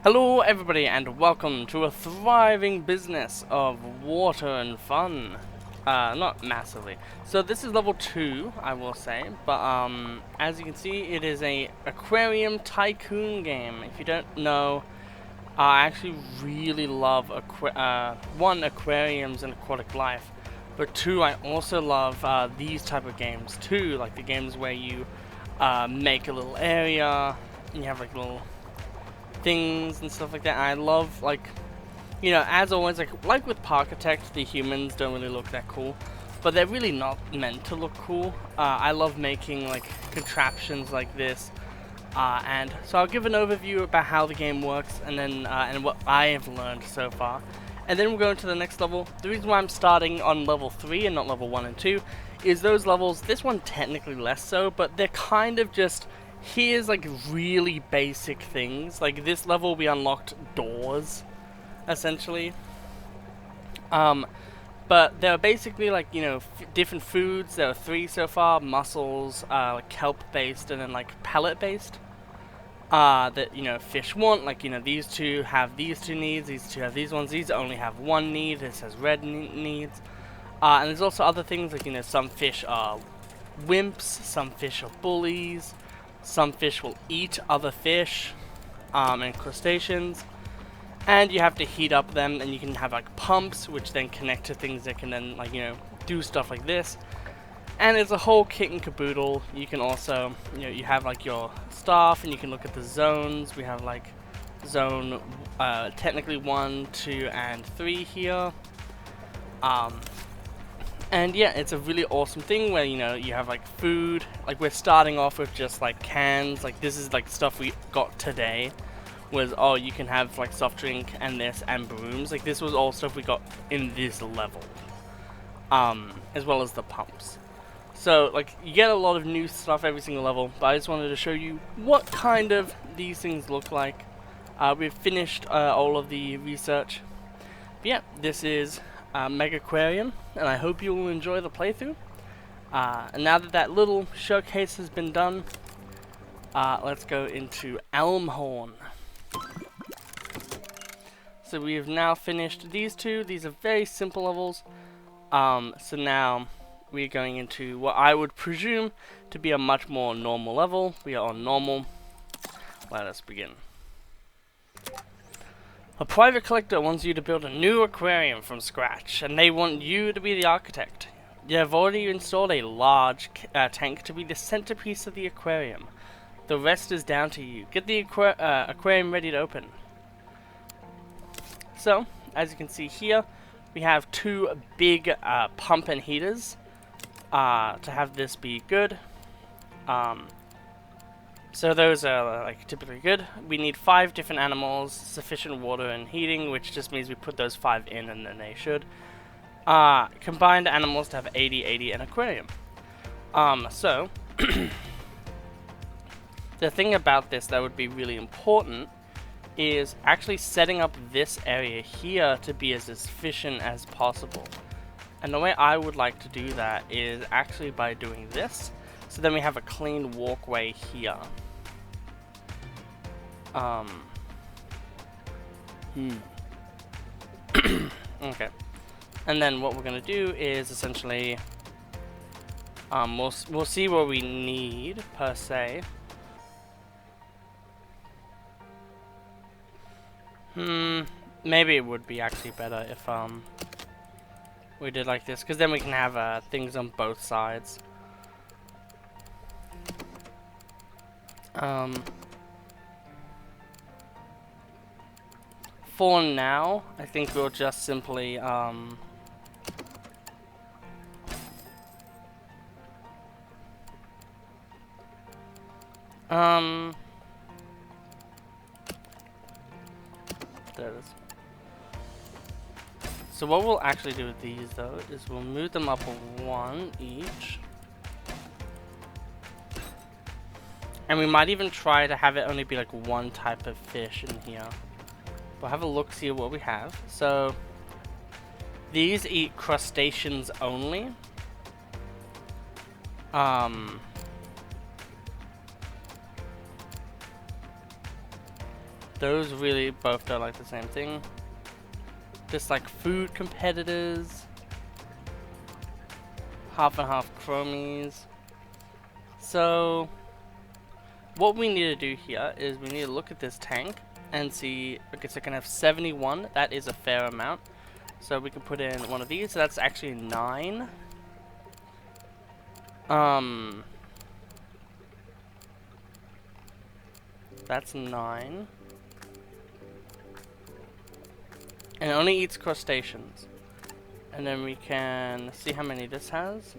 Hello everybody and welcome to a thriving business of water and fun. Not massively. So this is level 2, I will say, but as you can see it is a aquarium tycoon game. If you don't know, I actually really love one, aquariums and aquatic life, but two, I also love these type of games too, like the games where you make a little area and you have like little things and stuff like that. And I love, like, you know, as always, like with Parkitect, the humans don't really look that cool, but they're really not meant to look cool. I love making like contraptions like this, and so I'll give an overview about how the game works, and then and what I have learned so far, and then we'll go into the next level. The reason why I'm starting on level 3 and not level 1 and 2 is those levels, this one technically less so, but they're kind of just, here's like really basic things. Like this level we unlocked doors, essentially. But they're basically like, you know, different foods. There are 3 so far: mussels, like kelp based, and then like pellet based. That, you know, fish want, like, you know, these two have these 2 needs, these 2 have these ones, these only have 1 need, this has red needs. And there's also other things like, you know, some fish are wimps, some fish are bullies, some fish will eat other fish, and crustaceans, and you have to heat up them, and you can have like pumps which then connect to things that can then, like, you know, do stuff like this. And it's a whole kit and caboodle. You can also, you know, you have like your staff, and you can look at the zones. We have like zone technically 1, 2, and 3 here. And yeah, it's a really awesome thing where, you know, you have like food. Like we're starting off with just like cans. Like this is like stuff we got today. Was, oh, you can have like soft drink and this and brooms. Like this was all stuff we got in this level. As well as the pumps. So like you get a lot of new stuff every single level. But I just wanted to show you what kind of these things look like. We've finished all of the research. But yeah, this is Megaquarium, and I hope you will enjoy the playthrough. And now that that little showcase has been done, let's go into Elmhorn. So we have now finished these 2. These are very simple levels. So now we're going into what I would presume to be a much more normal level. We are on normal. Let us begin. A private collector wants you to build a new aquarium from scratch, and they want you to be the architect. You have already installed a large tank to be the centerpiece of the aquarium. The rest is down to you. Get the aquarium ready to open. So, as you can see here, we have 2 big pump and heaters to have this be good. So those are like typically good. We need 5 different animals, sufficient water and heating, which just means we put those 5 in and then they should. Combined animals to have 80, 80, and aquarium. So the thing about this that would be really important is actually setting up this area here to be as efficient as possible. And the way I would like to do that is actually by doing this. So then we have a clean walkway here. Okay. And then what we're gonna do is essentially, we'll see what we need per se. Maybe it would be actually better if we did like this, because then we can have things on both sides. For now, I think we'll just simply there it is. So what we'll actually do with these though is we'll move them up 1 each. And we might even try to have it only be like 1 type of fish in here. We'll have a look, see what we have. So these eat crustaceans only. Those really both don't like the same thing. Just like food competitors. Half and half chromies. So what we need to do here is we need to look at this tank and see, okay, so it can have 71, that is a fair amount. So we can put in one of these, so that's actually 9. That's 9. And it only eats crustaceans. And then we can see how many this has.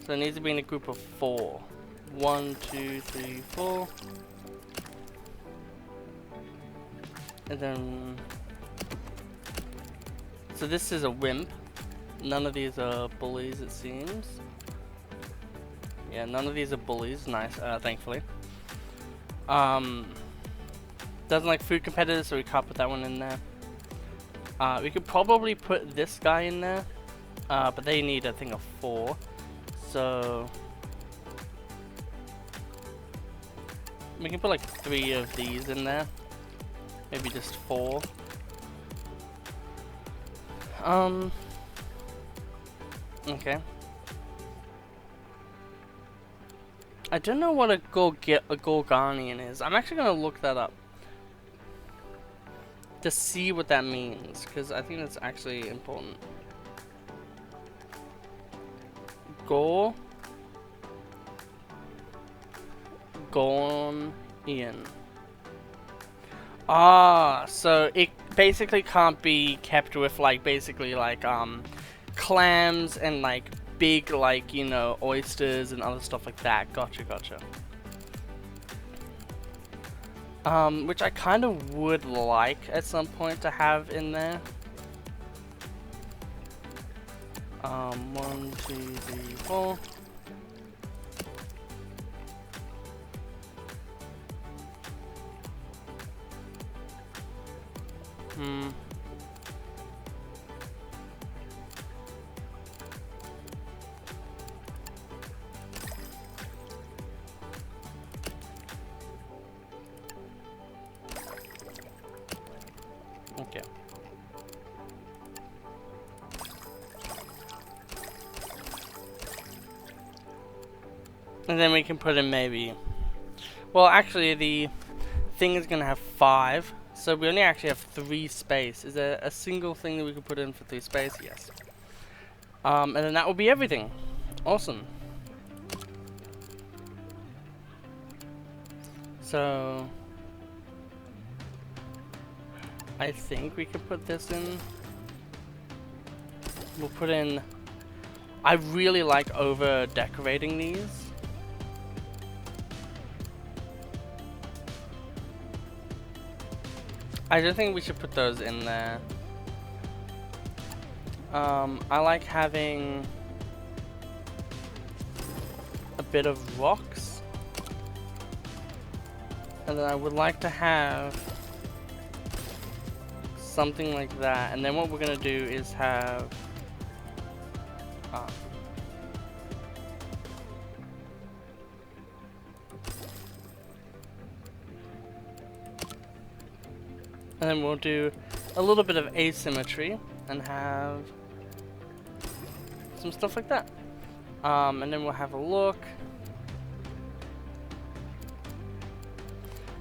So it needs to be in a group of 4. 1, 2, 3, 4. And then... So this is a wimp. None of these are bullies, it seems. Yeah, none of these are bullies. Nice, thankfully. Doesn't like food competitors, so we can't put that one in there. We could probably put this guy in there, but they need, I think, a 4. So we can put like 3 of these in there. Maybe just 4. Okay. I don't know what a Gorganian is. I'm actually gonna look that up to see what that means, because I think that's actually important. Gorganian. Ah, so it basically can't be kept with like basically like clams and like big like, you know, oysters and other stuff like that. Gotcha. Which I kind of would like at some point to have in there. 1, 2, 3, 4. Okay. And then we can put in maybe... Well, actually, the thing is going to have 5. So we only actually have 3 space. Is there a single thing that we could put in for 3 space? Yes. And then that will be everything. Awesome. So... I think we could put this in. We'll put in... I really like over decorating these. I don't think we should put those in there. I like having a bit of rocks. And then I would like to have something like that. And then what we're gonna do is have and then we'll do a little bit of asymmetry and have some stuff like that. And then we'll have a look.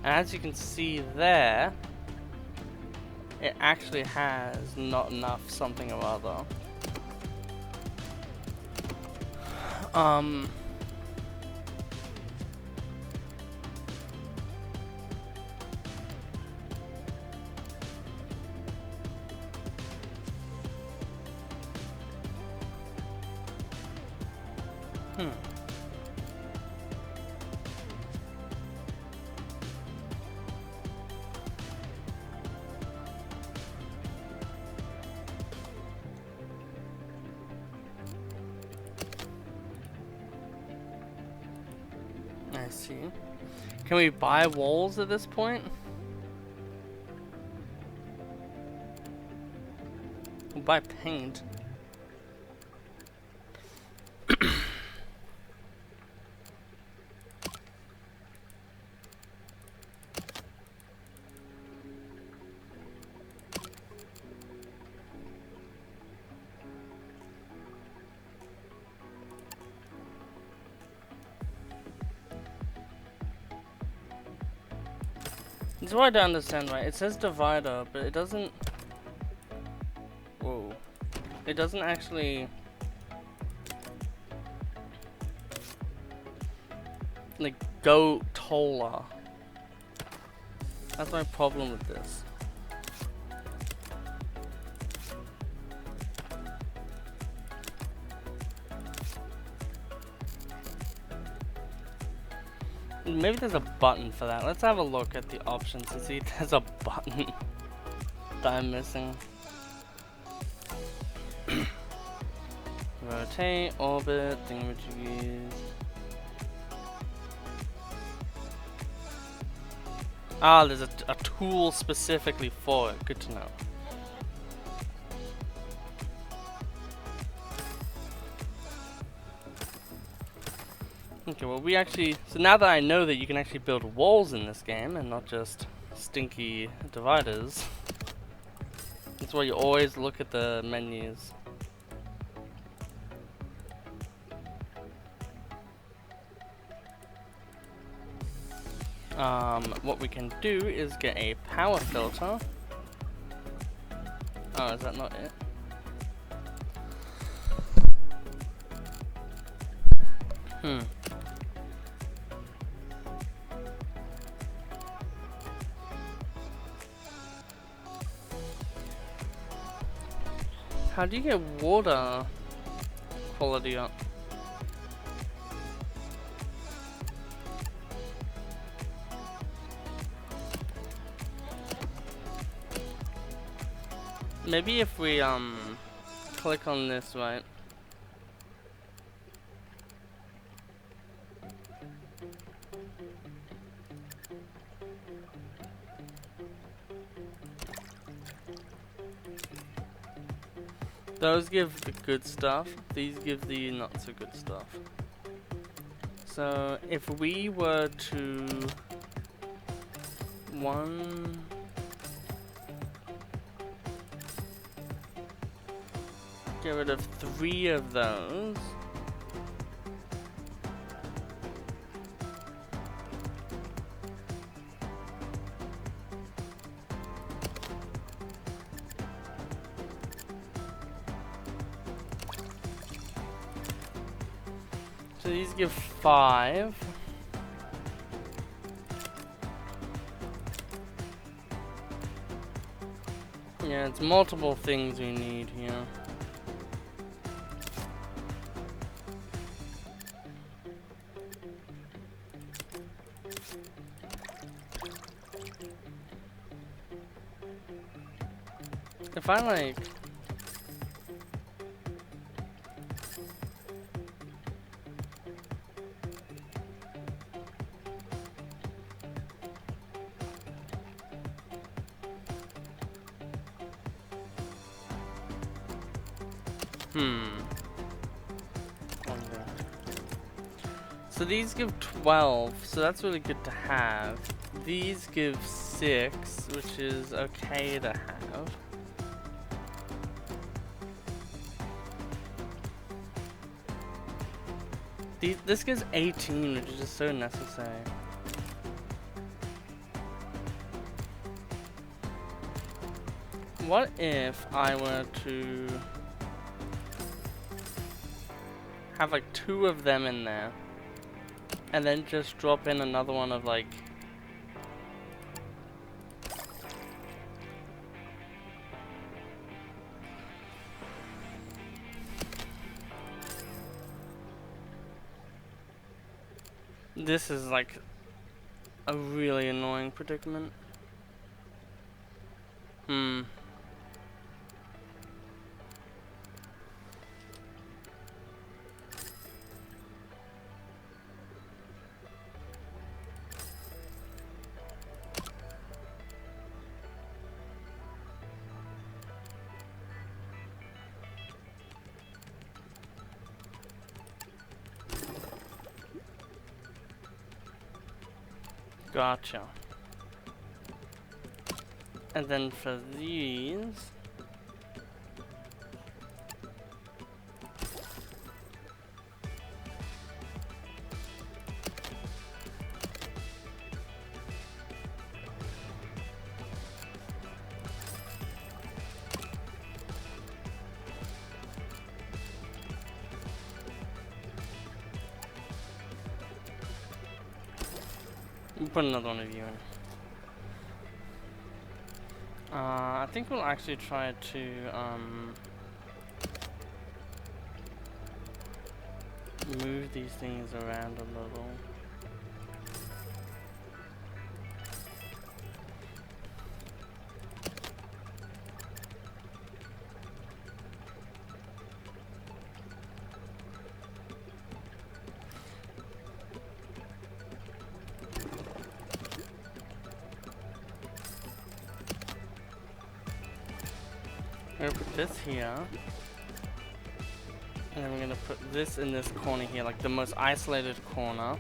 And as you can see there, it actually has not enough something or other. I see. Can we buy walls at this point? We'll buy paint. This is what I don't understand, right? It says divider, but it doesn't... Whoa. It doesn't actually... like, go taller. That's my problem with this. Maybe there's a button for that. Let's have a look at the options and see if there's a button that I'm missing. Rotate, orbit, thingamajiggies. Ah, there's a tool specifically for it. Good to know. Okay, well we actually... So now that I know that you can actually build walls in this game and not just stinky dividers. That's why you always look at the menus. What we can do is get a power filter. Oh, is that not it? How do you get water quality up? Maybe if we click on this, right? Those give the good stuff, these give the not so good stuff. So if we were to get rid of 3 of those. So these give 5. Yeah, it's multiple things we need here. If I like... So these give 12, so that's really good to have. These give 6, which is okay to have. This gives 18, which is just so necessary. What if I were to have like 2 of them in there, and then just drop in another one of like... This is like a really annoying predicament. Gotcha. And then for these... We'll put another one of you in. I think we'll actually try to move these things around a little. We're gonna put this here, and then we're gonna put this in this corner here, like the most isolated corner.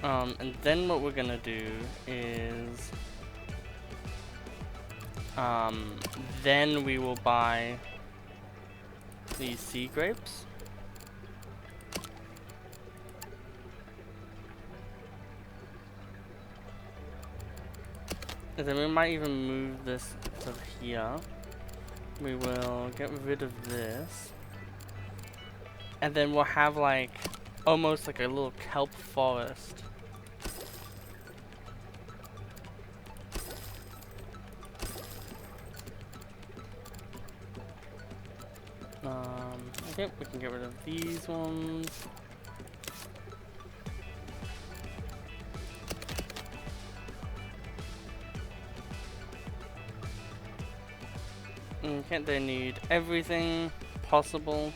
And then what we're gonna do is, then we will buy these sea grapes. And then we might even move this to here. We will get rid of this. And then we'll have like, almost like a little kelp forest. Okay, we can get rid of these ones. Okay, they need everything possible.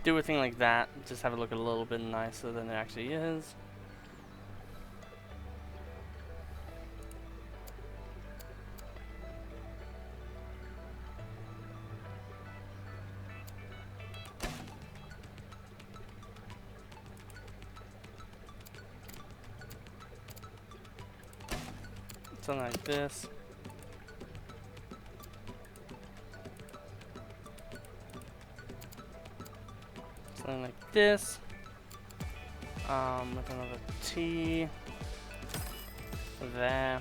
Do a thing like that, just have it look a little bit nicer than it actually is. Something like this. Something like this. With another T there.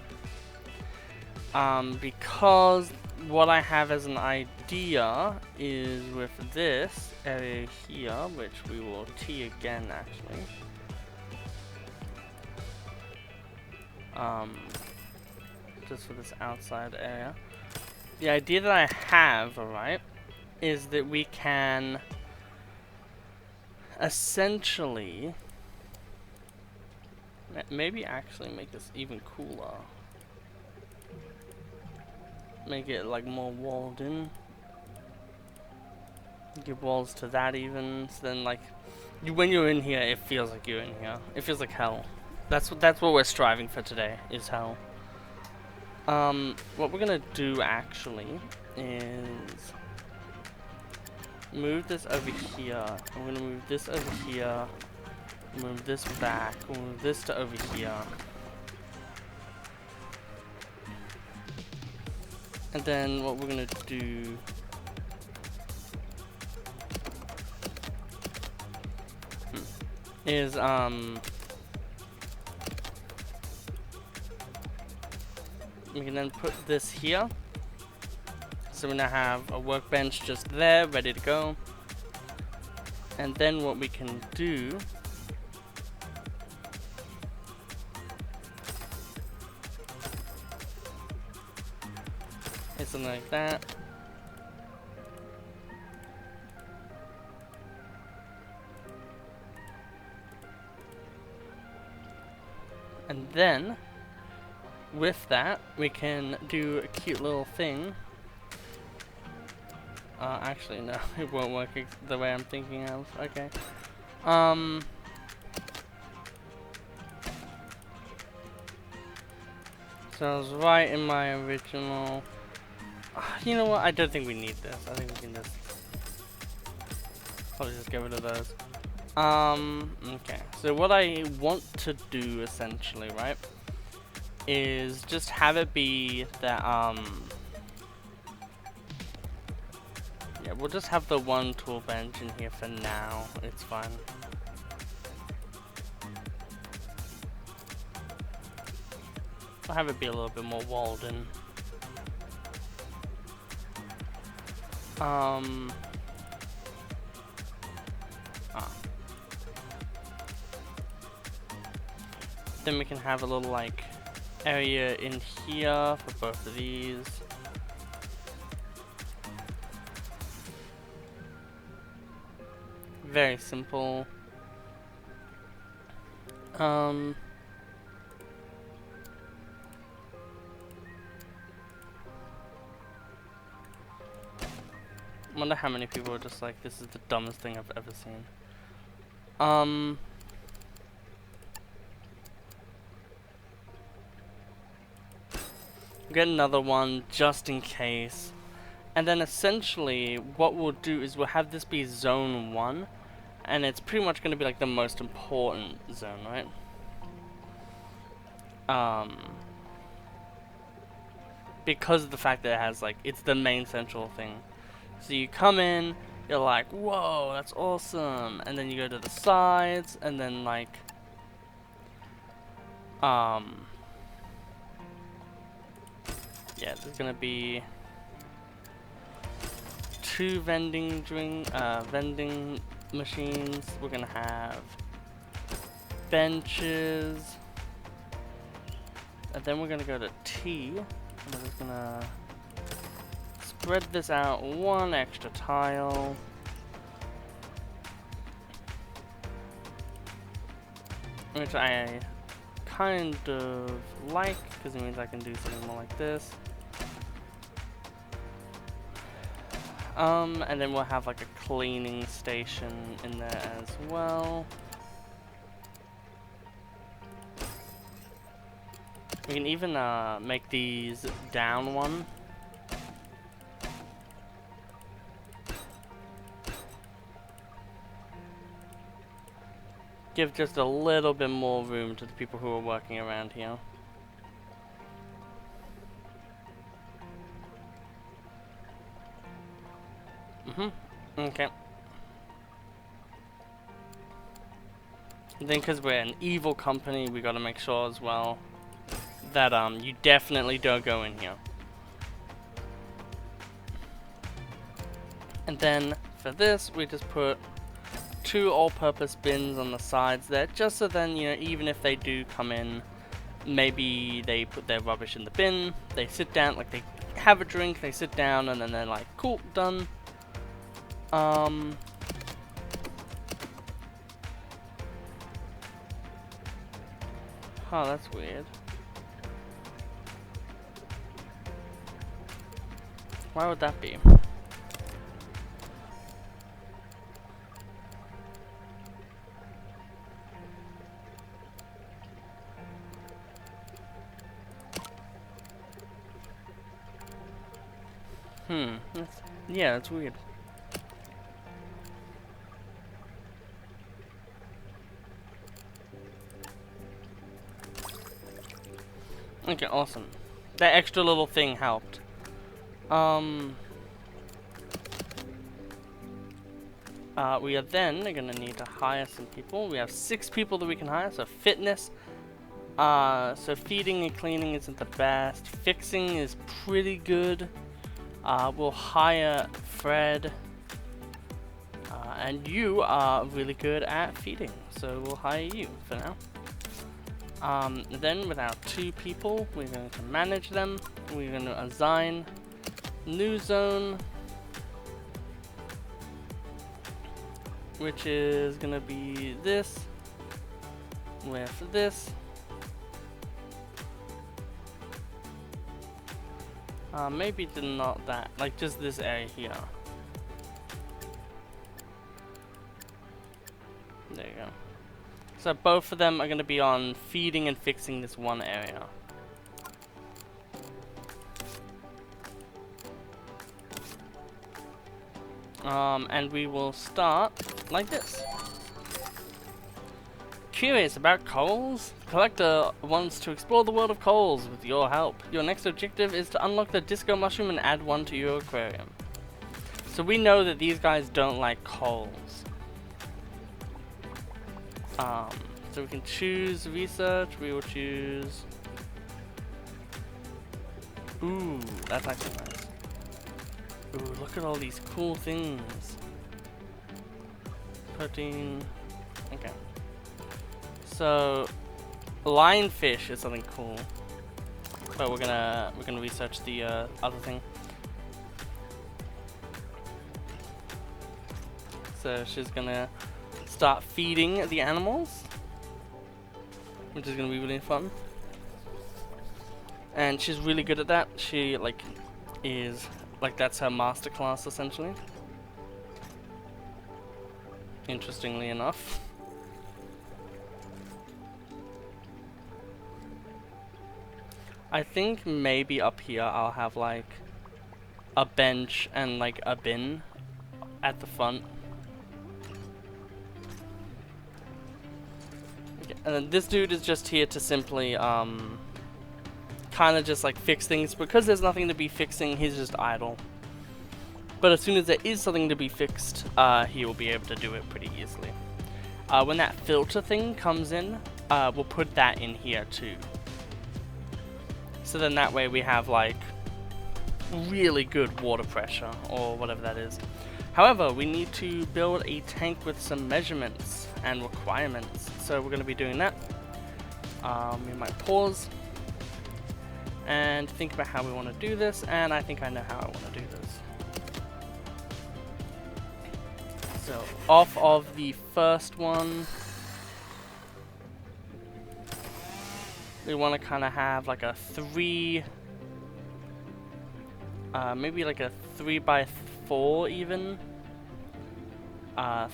Because what I have as an idea is with this area here, which we will T again actually. Just for this outside area. The idea that I have, alright, is that we can essentially maybe actually make this even cooler. Make it like more walled in. Give walls to that even, so then like when you're in here it feels like you're in here. It feels like hell. That's what we're striving for today, is hell. What we're gonna do actually is move this over here. I'm gonna move this over here. Move this back. We'll move this to over here. And then what we're gonna do is we can then put this here. So we're gonna have a workbench just there, ready to go. And then what we can do is something like that. And then with that, we can do a cute little thing. Actually, no, it won't work the way I'm thinking of. Okay. So I was right in my original. You know what? I don't think we need this. I think we can just probably just get rid of those. Okay. So what I want to do essentially, right, is just have it be that yeah, we'll just have the one tool bench in here for now. It's fine. I'll have it be a little bit more walled in. Ah. Then we can have a little like area in here for both of these. Very simple. Wonder how many people are just like, this is the dumbest thing I've ever seen. Get another one just in case. And then essentially what we'll do is we'll have this be zone 1. And it's pretty much going to be like the most important zone, right? Because of the fact that it has like, it's the main central thing. So you come in, you're like, whoa, that's awesome. And then you go to the sides, and then like, yeah, there's gonna be 2 vending machines. We're gonna have benches, and then we're gonna go to T, and we're just gonna spread this out 1 extra tile. Which I kind of like, because it means I can do something more like this. And then we'll have like a cleaning station in there as well. We can even make these down 1. Give just a little bit more room to the people who are working around here. Okay. And then because we're an evil company, we gotta make sure as well that you definitely don't go in here. And then for this, we just put 2 all-purpose bins on the sides there, just so then, you know, even if they do come in, maybe they put their rubbish in the bin, they sit down, like they have a drink, they sit down, and then they're like, cool, done. Oh, that's weird. Why would that be? Yeah, that's weird. Okay, awesome. That extra little thing helped. We are then gonna need to hire some people. We have 6 people that we can hire, so fitness. So feeding and cleaning isn't the best. Fixing is pretty good. We'll hire Fred. And you are really good at feeding, so we'll hire you for now. Then with our 2 people, we're going to manage them. We're going to assign new zone, which is going to be this with this. Maybe not that, like just this area here. There you go. So both of them are going to be on feeding and fixing this one area. And we will start like this. Curious about corals? The collector wants to explore the world of corals with your help. Your next objective is to unlock the disco mushroom and add 1 to your aquarium. So we know that these guys don't like corals. So we can choose research. We will choose. Ooh, that's actually nice. Ooh, look at all these cool things. Protein. Okay. So, lionfish is something cool, but we're gonna research the other thing. So she's gonna start feeding the animals, which is gonna be really fun. And she's really good at that. She is that's her master class essentially. Interestingly enough. I think maybe up here I'll have like a bench and like a bin at the front. Okay. And then this dude is just here to simply kind of just like fix things. Because there's nothing to be fixing, he's just idle. But as soon as there is something to be fixed, he will be able to do it pretty easily. When that filter thing comes in, we'll put that in here too. So then that way we have like really good water pressure or whatever that is. However, we need to build a tank with some measurements and requirements. So we're going to be doing that. We might pause and think about how we want to do this, and I think I know how I want to do this. So off of the first one, we want to kind of have like a maybe like a 3x4 even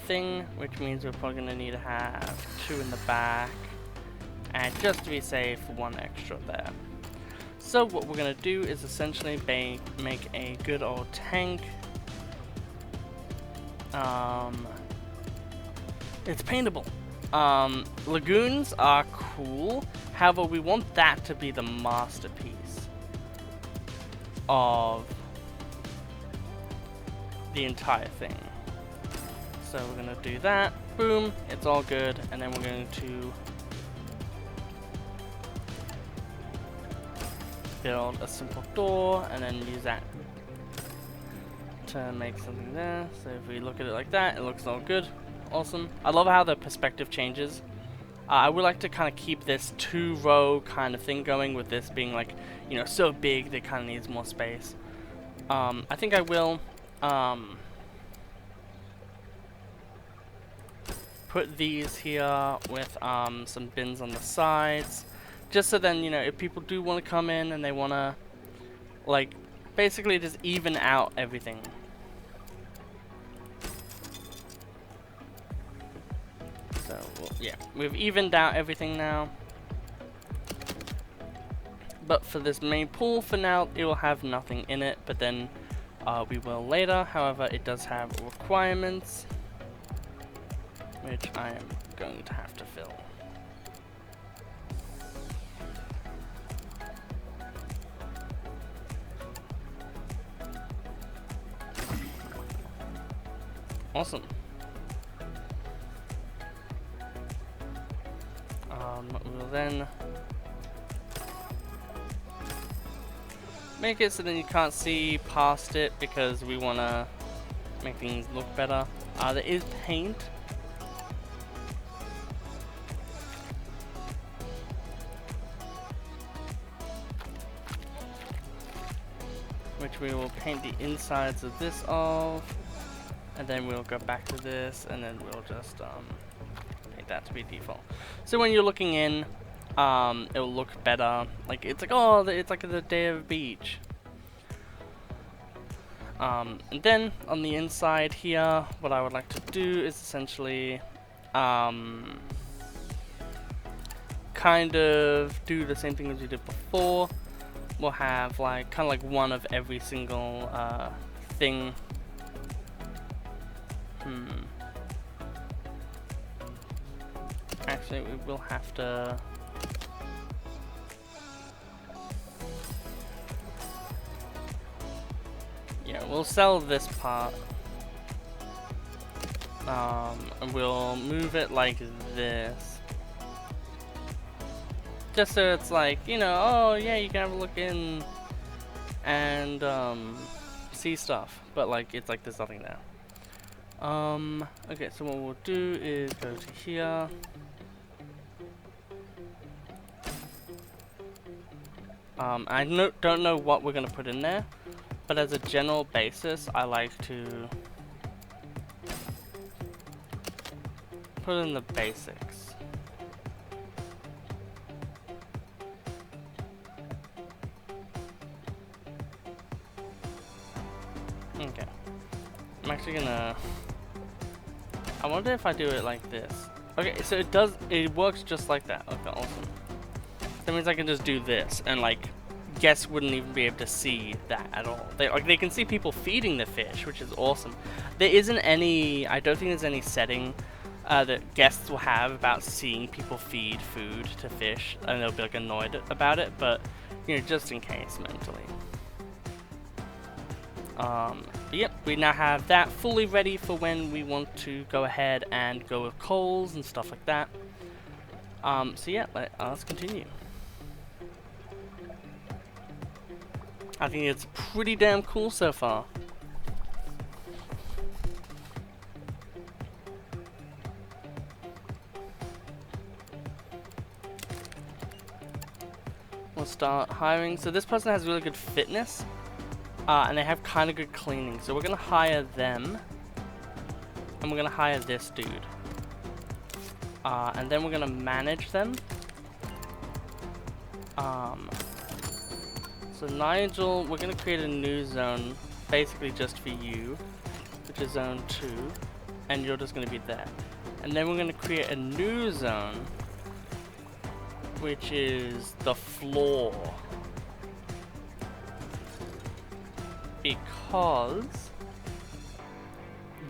thing, which means we're probably going to need to have 2 in the back, and just to be safe, 1 extra there. So what we're going to do is essentially make a good old tank. It's paintable. Lagoons are cool. However, we want that to be the masterpiece of the entire thing. So we're going to do that. Boom. It's all good. And then we're going to build a simple door and then use that to make something there. So if we look at it like that, it looks all good. Awesome. I love how the perspective changes. I would like to kind of keep this 2-row kind of thing going, with this being like, you know, so big that it kind of needs more space. I think I will put these here with some bins on the sides, just so then, you know, if people do want to come in and they want to like basically just even out everything. So, well, yeah, we've evened out everything now. But for this main pool, for now, it will have nothing in it, but then we will later. However, it does have requirements, which I am going to have to fill. Awesome. We will then make it so then you can't see past it, because we want to make things look better. There is paint. Which we will paint the insides of this off. And then we'll go back to this, and then we'll just paint that to be default. So when you're looking in, it'll look better. Like it's like, oh, it's like the day of the beach. And then on the inside here, what I would like to do is essentially kind of do the same thing as we did before. We'll have like kind of like one of every single thing. Actually, we will have to. Yeah, we'll sell this part. And we'll move it like this. Just so it's like, you know, oh yeah, you can have a look in and see stuff. but like it's like there's nothing there. Okay, so what we'll do is go to here. I don't know what we're gonna put in there, but as a general basis, I like to put in the basics. Okay. I'm actually gonna... I wonder if I do it like this. Okay, so it works just like that. Okay, awesome. That means I can just do this, and like, guests wouldn't even be able to see that at all. They can see people feeding the fish, which is awesome. There isn't any, I don't think there's any setting that guests will have about seeing people feed food to fish, and they'll be like annoyed about it, but you know, just in case mentally. But yep, we now have that fully ready for when we want to go ahead and go with coals and stuff like that. So yeah, let's continue. I think it's pretty damn cool so far. We'll start hiring. So this person has really good fitness, and they have kind of good cleaning. So we're gonna hire them, and we're gonna hire this dude, and then we're gonna manage them. So Nigel, we're gonna create a new zone, basically just for you, which is zone 2, and you're just gonna be there. And then we're gonna create a new zone, which is the floor, because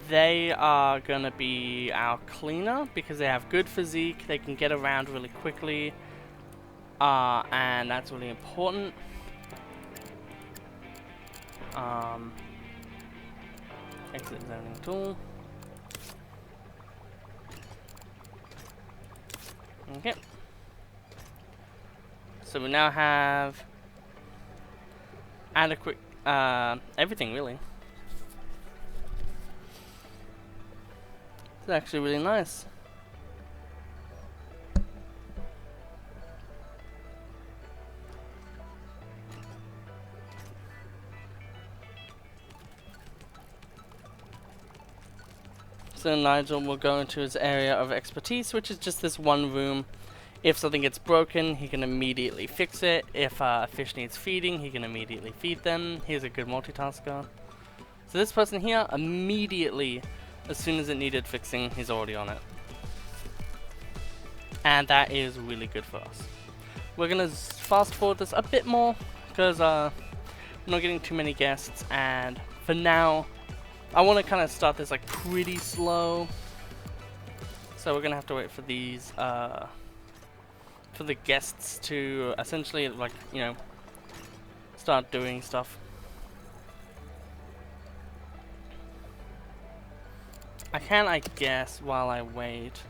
they are gonna be our cleaner, because they have good physique, they can get around really quickly, and that's really important. Exit zoning tool. Okay. So we now have adequate, everything really. It's actually really nice. So Nigel will go into his area of expertise, which is just this one room. If something gets broken, he can immediately fix it. If a fish needs feeding, he can immediately feed them. He's a good multitasker. So this person here, immediately, as soon as it needed fixing, he's already on it. And that is really good for us. We're gonna fast forward this a bit more, because we're not getting too many guests, and for now, I want to kind of start this like pretty slow. So we're gonna have to wait for these, for the guests to essentially, like, you know, start doing stuff. I can, I guess, while I wait,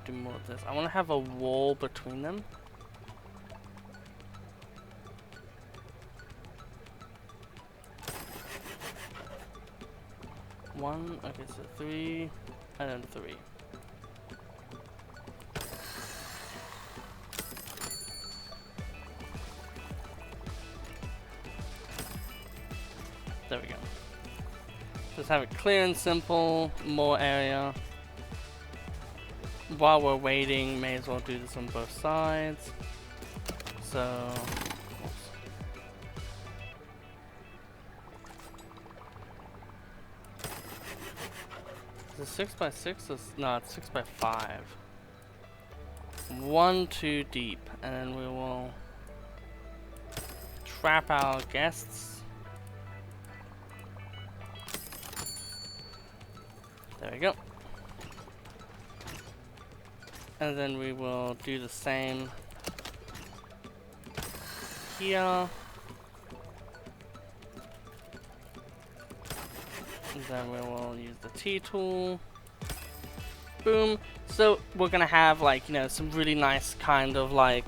do more of this. I want to have a wall between them. One, okay, so 3, and then 3. There we go. Just have it clear and simple, more area. While we're waiting, may as well do this on both sides. So, is it 6x6? No, it's 6x5. 1 too deep, and then we will trap our guests. There we go. And then we will do the same here. And then we will use the T tool. Boom. So we're gonna have, like, you know, some really nice kind of like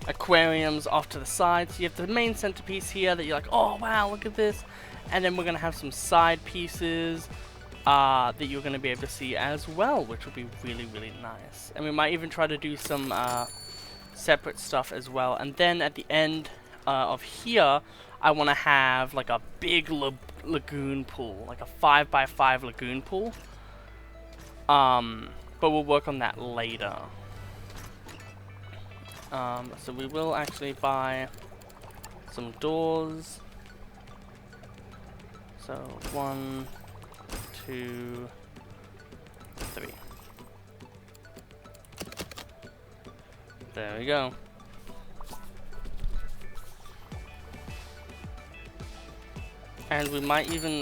aquariums off to the side. So you have the main centerpiece here that you're like, oh wow, look at this. And then we're going to have some side pieces that you're going to be able to see as well, which will be really, really nice. And we might even try to do some separate stuff as well. And then at the end of here, I want to have like a big lagoon pool, like a 5x5 lagoon pool. But we'll work on that later. So we will actually buy some doors. So 1, 2, 3. There we go. And we might even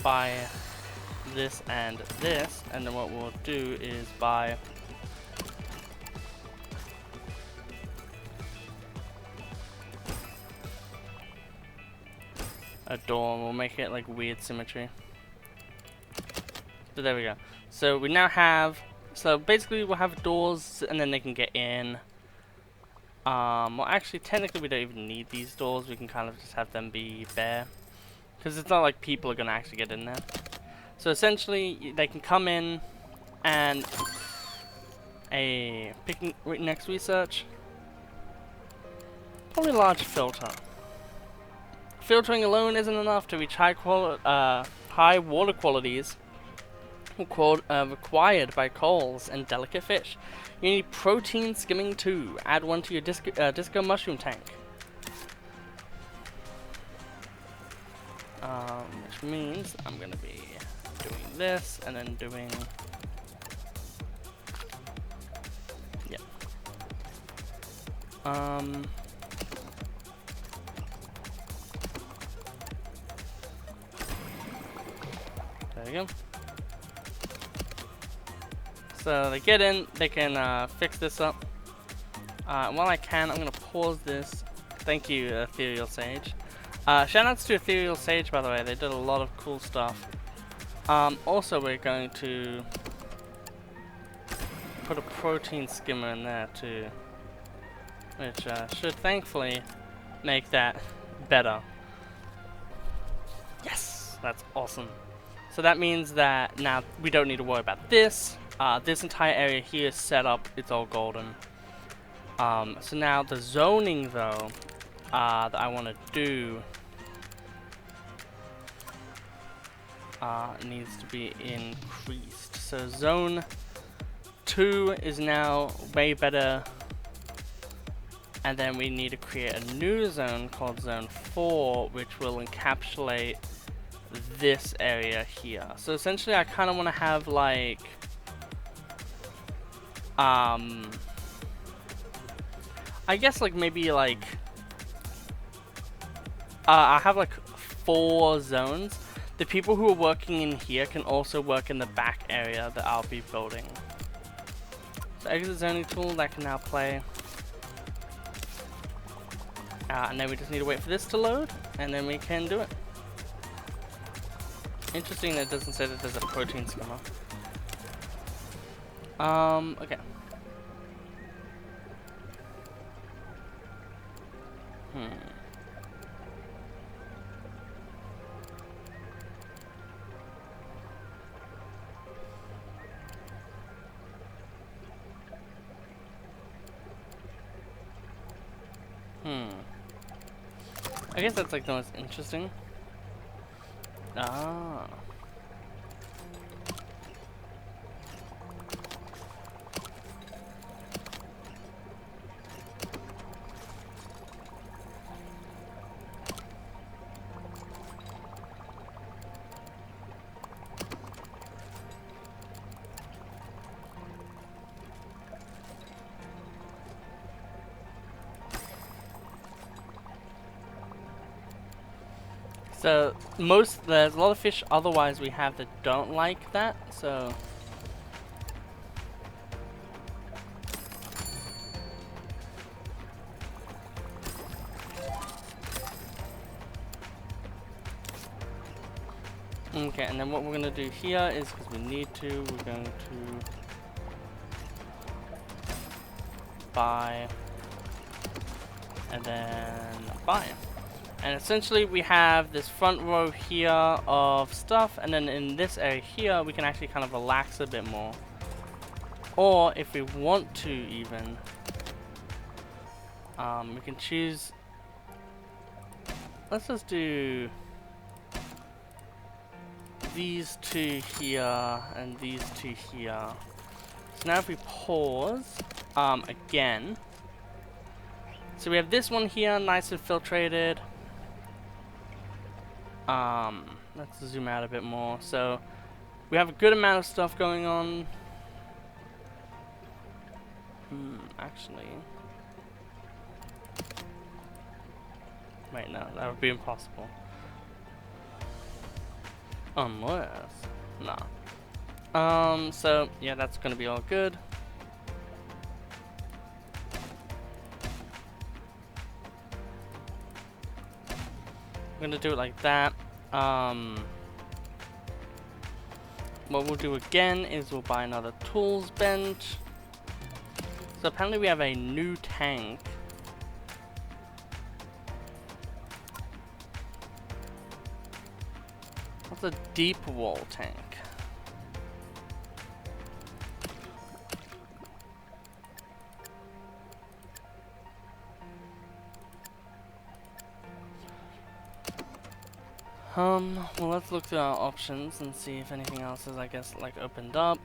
buy this and this, and then what we'll do is buy a door, and we'll make it like weird symmetry. So there we go. So we now have, so basically we'll have doors and then they can get in. Well actually technically we don't even need these doors, we can kind of just have them be bare. Because it's not like people are going to actually get in there. So essentially they can come in and picking next research. Probably a large filter. Filtering alone isn't enough to reach high water qualities required by corals and delicate fish. You need protein skimming too. Add one to your disco mushroom tank. Which means I'm going to be doing this and then doing... Yeah. There we go. So they get in, they can fix this up. While I can, I'm going to pause this. Thank you, Ethereal Sage. Shoutouts to Ethereal Sage, by the way, they did a lot of cool stuff. Also, we're going to put a protein skimmer in there too, which should thankfully make that better. Yes, that's awesome. So that means that now we don't need to worry about this. This entire area here is set up, it's all golden. So now the zoning though, that I want to do needs to be increased. So zone 2 is now way better, and then we need to create a new zone called zone 4, which will encapsulate this area here. So essentially I kind of want to have like I guess like maybe like I have like 4 zones. The people who are working in here can also work in the back area that I'll be building. So exit zoning tool, that can now play. And then we just need to wait for this to load, and then we can do it. Interesting that it doesn't say that there's a protein skimmer. Okay. I guess that's like the most interesting. Ah. So there's a lot of fish otherwise we have that don't like that, so okay, and then what we're gonna do here is, because we need to, we're going to buy, and then buy. And essentially we have this front row here of stuff, and then in this area here we can actually kind of relax a bit more. Or if we want to even, we can choose, let's just do these two here and these two here. So now if we pause, again, so we have this one here, nice and filtrated. Let's zoom out a bit more. So we have a good amount of stuff going on. Actually, wait, no, that would be impossible. Unless, nah. So yeah, that's gonna be all good. I'm gonna do it like that. What we'll do again is we'll buy another tools bench. So apparently we have a new tank. What's a deep wall tank? Well, let's look through our options and see if anything else is, I guess, like opened up.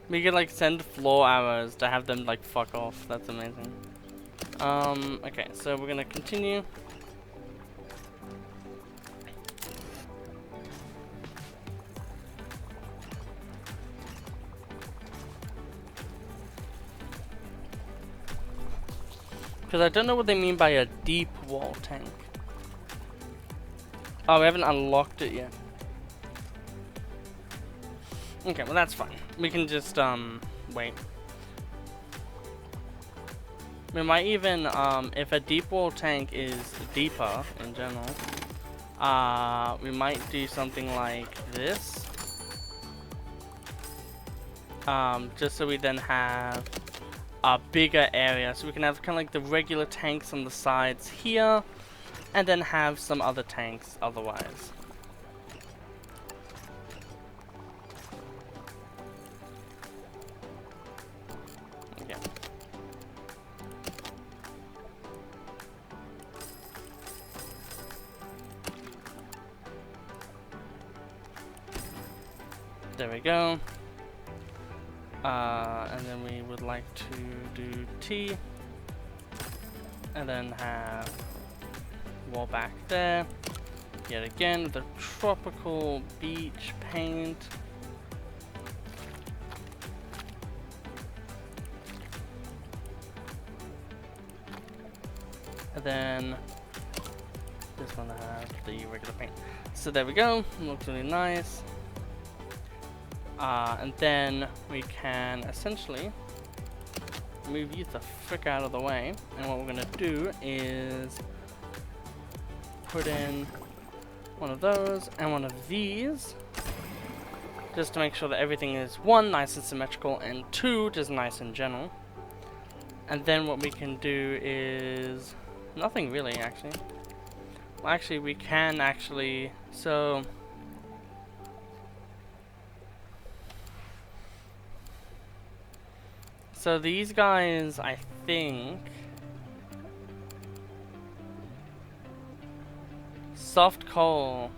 We could like send floor arrows to have them like fuck off. That's amazing. Okay, so we're gonna continue. Because I don't know what they mean by a deep wall tank. Oh, we haven't unlocked it yet. Okay, well that's fine. We can just, wait. We might even, if a deep wall tank is deeper in general, we might do something like this. Just so we then have a bigger area. So we can have kind of like the regular tanks on the sides here, and then have some other tanks otherwise. There we go. And then we would like to do T, and then have wall back there. Yet again, the tropical beach paint. And then this one has the regular paint. So there we go. Looks really nice. And then we can essentially move you the frick out of the way. And what we're gonna do is put in one of those and one of these, just to make sure that everything is one, nice and symmetrical, and two, just nice in general. And then what we can do is nothing really, actually. Well, actually, we can actually, so these guys, I think, soft coal.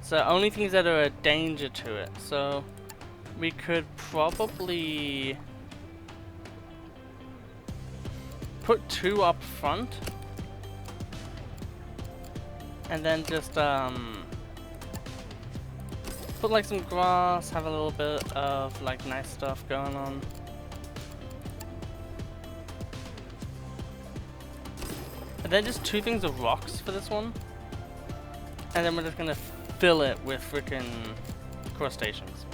So only things that are a danger to it. So we could probably put two up front, and then just put like some grass, have a little bit of like nice stuff going on. And then just two things of rocks for this one. And then we're just gonna fill it with frickin' crustaceans.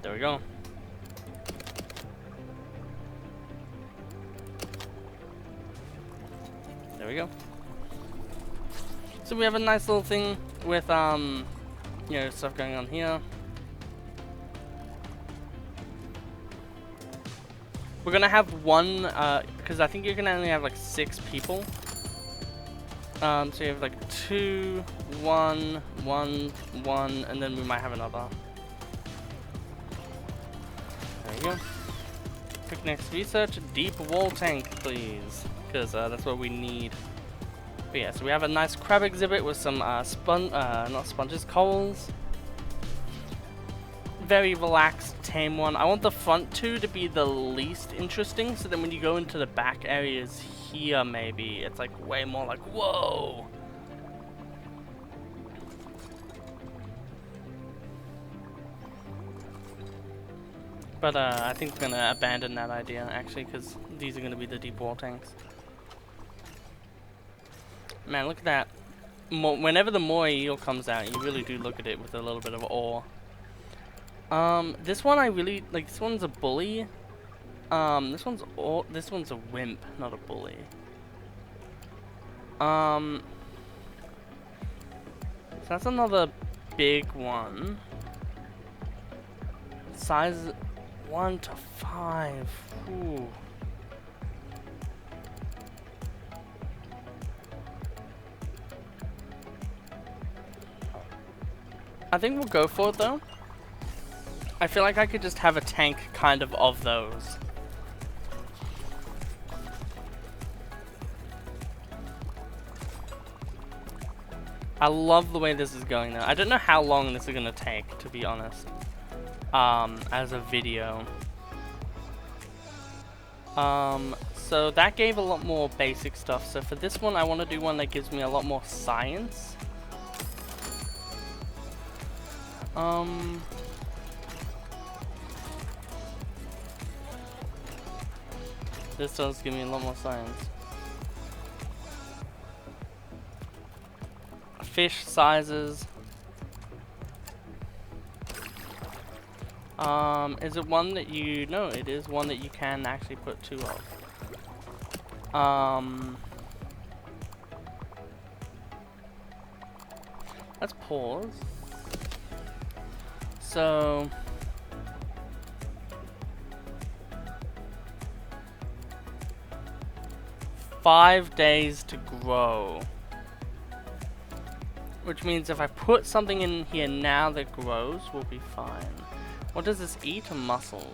There we go. There we go. So we have a nice little thing with, you know, stuff going on here. We're gonna have one, because I think you can only have like 6 people. So you have like 2, 1, 1, 1, and then we might have another. There you go. Quick next research, deep wall tank, please, because that's what we need. But yeah, so we have a nice crab exhibit with some not sponges, corals. Very relaxed, tame one. I want the front 2 to be the least interesting, so then when you go into the back areas here, maybe it's like way more like whoa. But I think we're gonna abandon that idea actually, because these are gonna be the deep wall tanks. Man, look at that. Whenever the moai eel comes out, you really do look at it with a little bit of awe. This one I really like. This one's a bully. This one's a wimp, not a bully. So that's another big one. Size 1 to 5. Ooh. I think we'll go for it though. I feel like I could just have a tank kind of those. I love the way this is going though. I don't know how long this is gonna take, to be honest. As a video. So that gave a lot more basic stuff. So for this one, I want to do one that gives me a lot more science. This does give me a lot more science. Fish sizes. Is it one that you... No, it is one that you can actually put 2 of. Let's pause. So... 5 days to grow. Which means if I put something in here now that grows, we'll be fine. What does this eat? Mussels.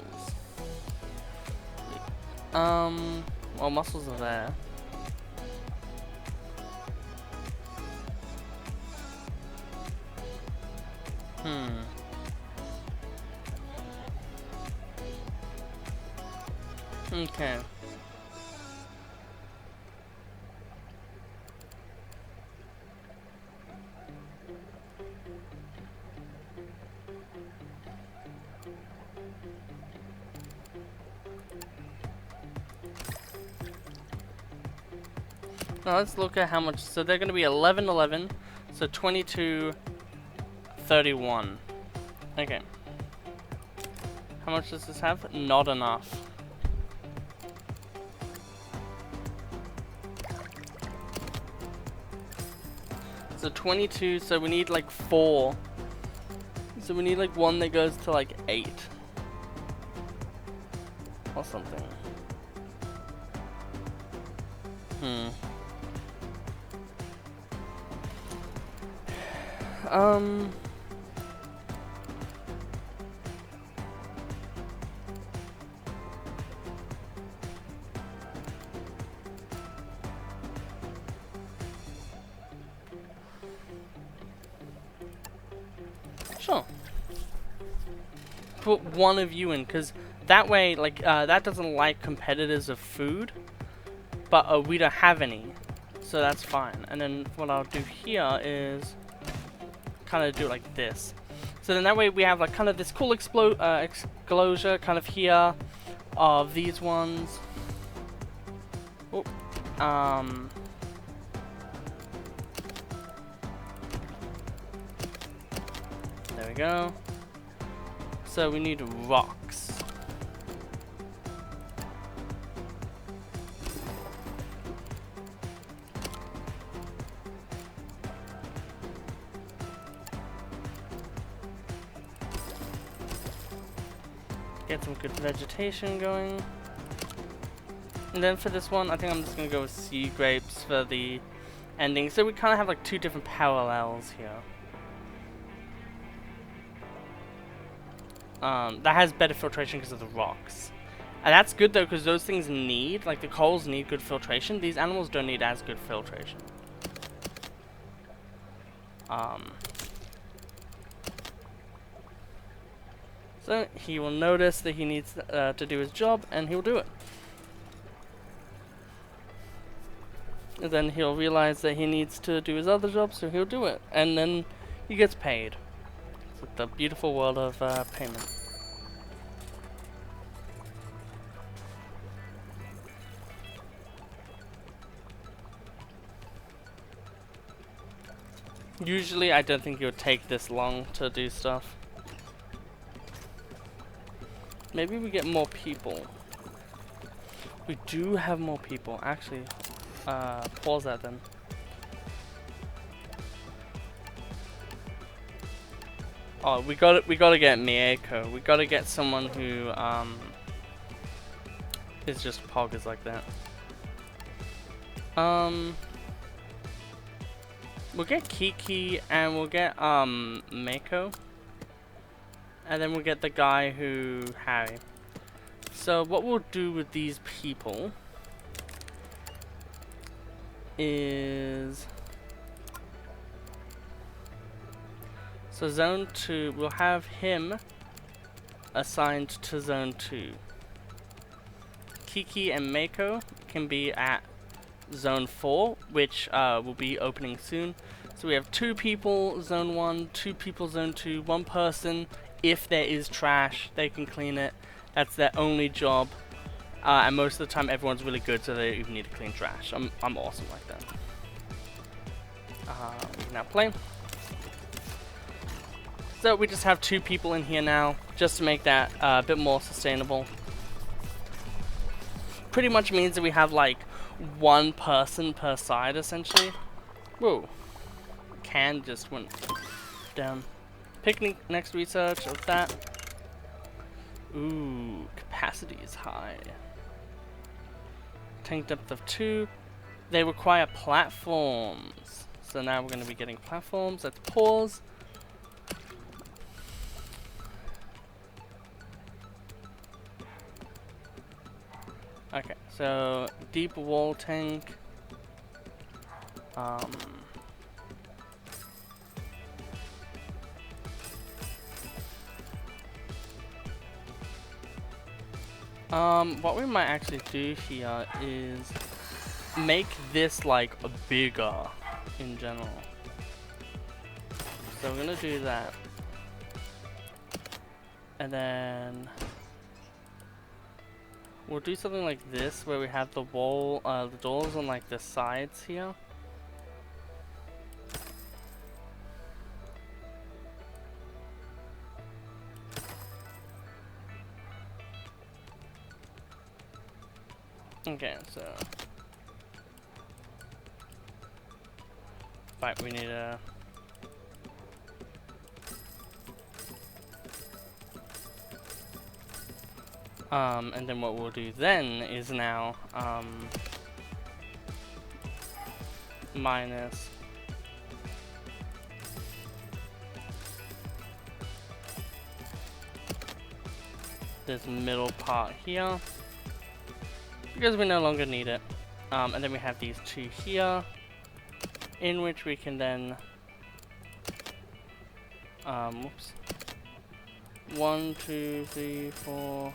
Well, mussels are there. Okay. Now let's look at how much. So they're going to be 11, 11. So 22, 31. Okay. How much does this have? Not enough. So 22, so we need like 4. So we need like one that goes to like 8. Or something. Sure. Put one of you in, because that way, like, that doesn't like competitors of food, but we don't have any, so that's fine. And then what I'll do here is kind of do it like this. So then that way we have like kind of this cool exposure kind of here of these ones. Oh, there we go. So we need rocks. Get some good vegetation going. And then for this one, I think I'm just going to go with sea grapes for the ending. So we kind of have like two different parallels here. That has better filtration because of the rocks. And that's good though, because those things need, like the corals need good filtration. These animals don't need as good filtration. So he will notice that he needs to do his job, and he'll do it. And then he'll realize that he needs to do his other job, so he'll do it. And then he gets paid. It's like the beautiful world of payment. Usually I don't think it would take this long to do stuff. Maybe we get more people. We do have more people. Actually, pause that then. Oh, we gotta get Mieko. We gotta get someone who is just poggers like that. We'll get Kiki and we'll get Mako. And then we'll get the guy who Harry. So what we'll do with these people is, so zone 2, we'll have him assigned to zone 2. Kiki and Mako can be at zone 4, which will be opening soon. So we have 2 people zone 1, 2 people zone 2, 1 person, if there is trash, they can clean it. That's their only job. And most of the time everyone's really good, so they don't even need to clean trash. I'm awesome like that. We can now play. So we just have 2 people in here now, just to make that a bit more sustainable. Pretty much means that we have like 1 person per side, essentially. Whoa. Can just went down. Picnic next research of that. Ooh, capacity is high. Tank depth of 2. They require platforms. So now we're going to be getting platforms. Let's pause. Okay, so deep wall tank. What we might actually do here is make this like bigger in general. So we're gonna do that. And then we'll do something like this where we have the wall, the doors on like the sides here. Okay, so right, we need a and then what we'll do then is now minus this middle part here, because we no longer need it. And then we have these 2 here, in which we can then, whoops, 1, 2, 3, 4,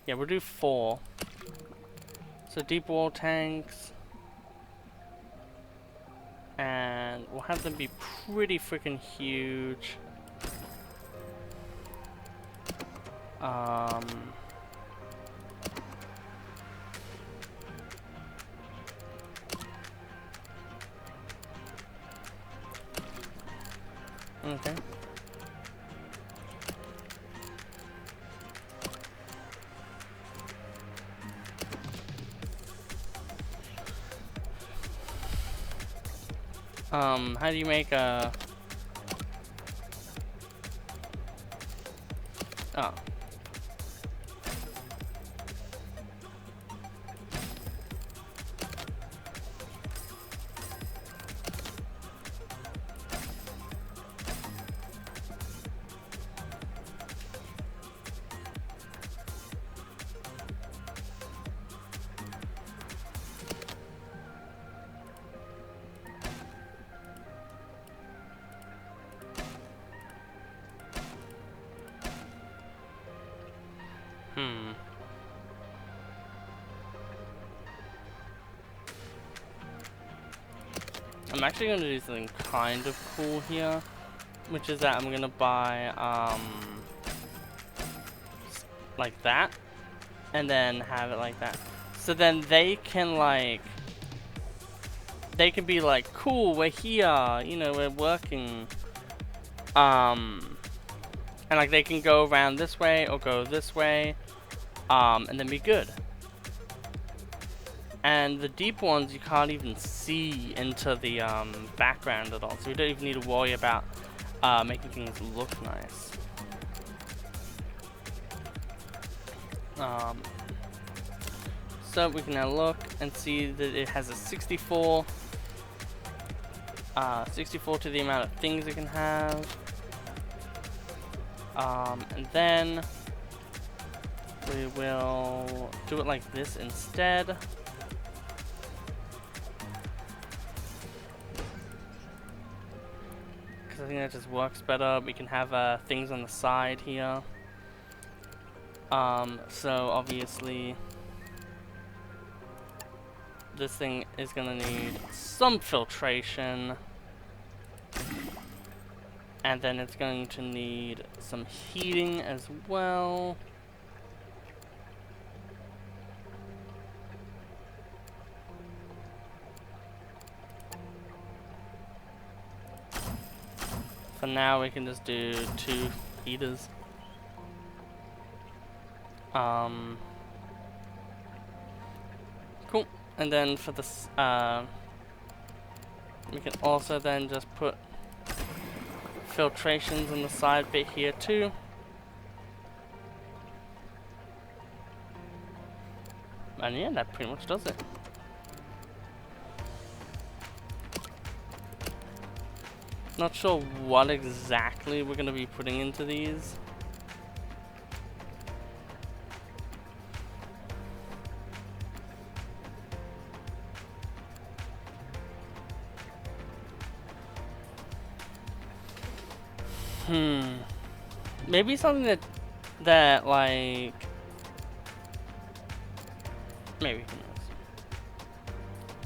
yeah, we'll do 4. So deep wall tanks, and we'll have them be pretty freaking huge. Okay. How do you make a... Oh. I'm actually going to do something kind of cool here, which is that I'm going to buy, like that, and then have it like that. So then they can, like, they can be like, cool, we're here, you know, we're working. And like they can go around this way or go this way, and then be good. And the deep ones, you can't even see into the background at all, so we don't even need to worry about making things look nice. So we can now look and see that it has a 64 to the amount of things it can have. And then we will do it like this instead. Because I think that just works better. We can have things on the side here. So obviously this thing is gonna need some filtration. And then it's going to need some heating as well. For now, we can just do 2 heaters. Cool. And then for this, we can also then just put filtrations on the side bit here too. And yeah, that pretty much does it. Not sure what exactly we're going to be putting into these. Maybe something that like maybe who knows.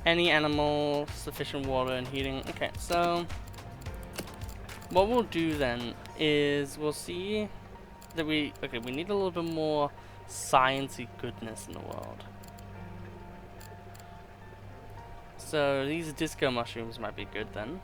Any animal, sufficient water and heating. Okay, so what we'll do then is we'll see that we need a little bit more sciencey goodness in the world. So these disco mushrooms might be good then.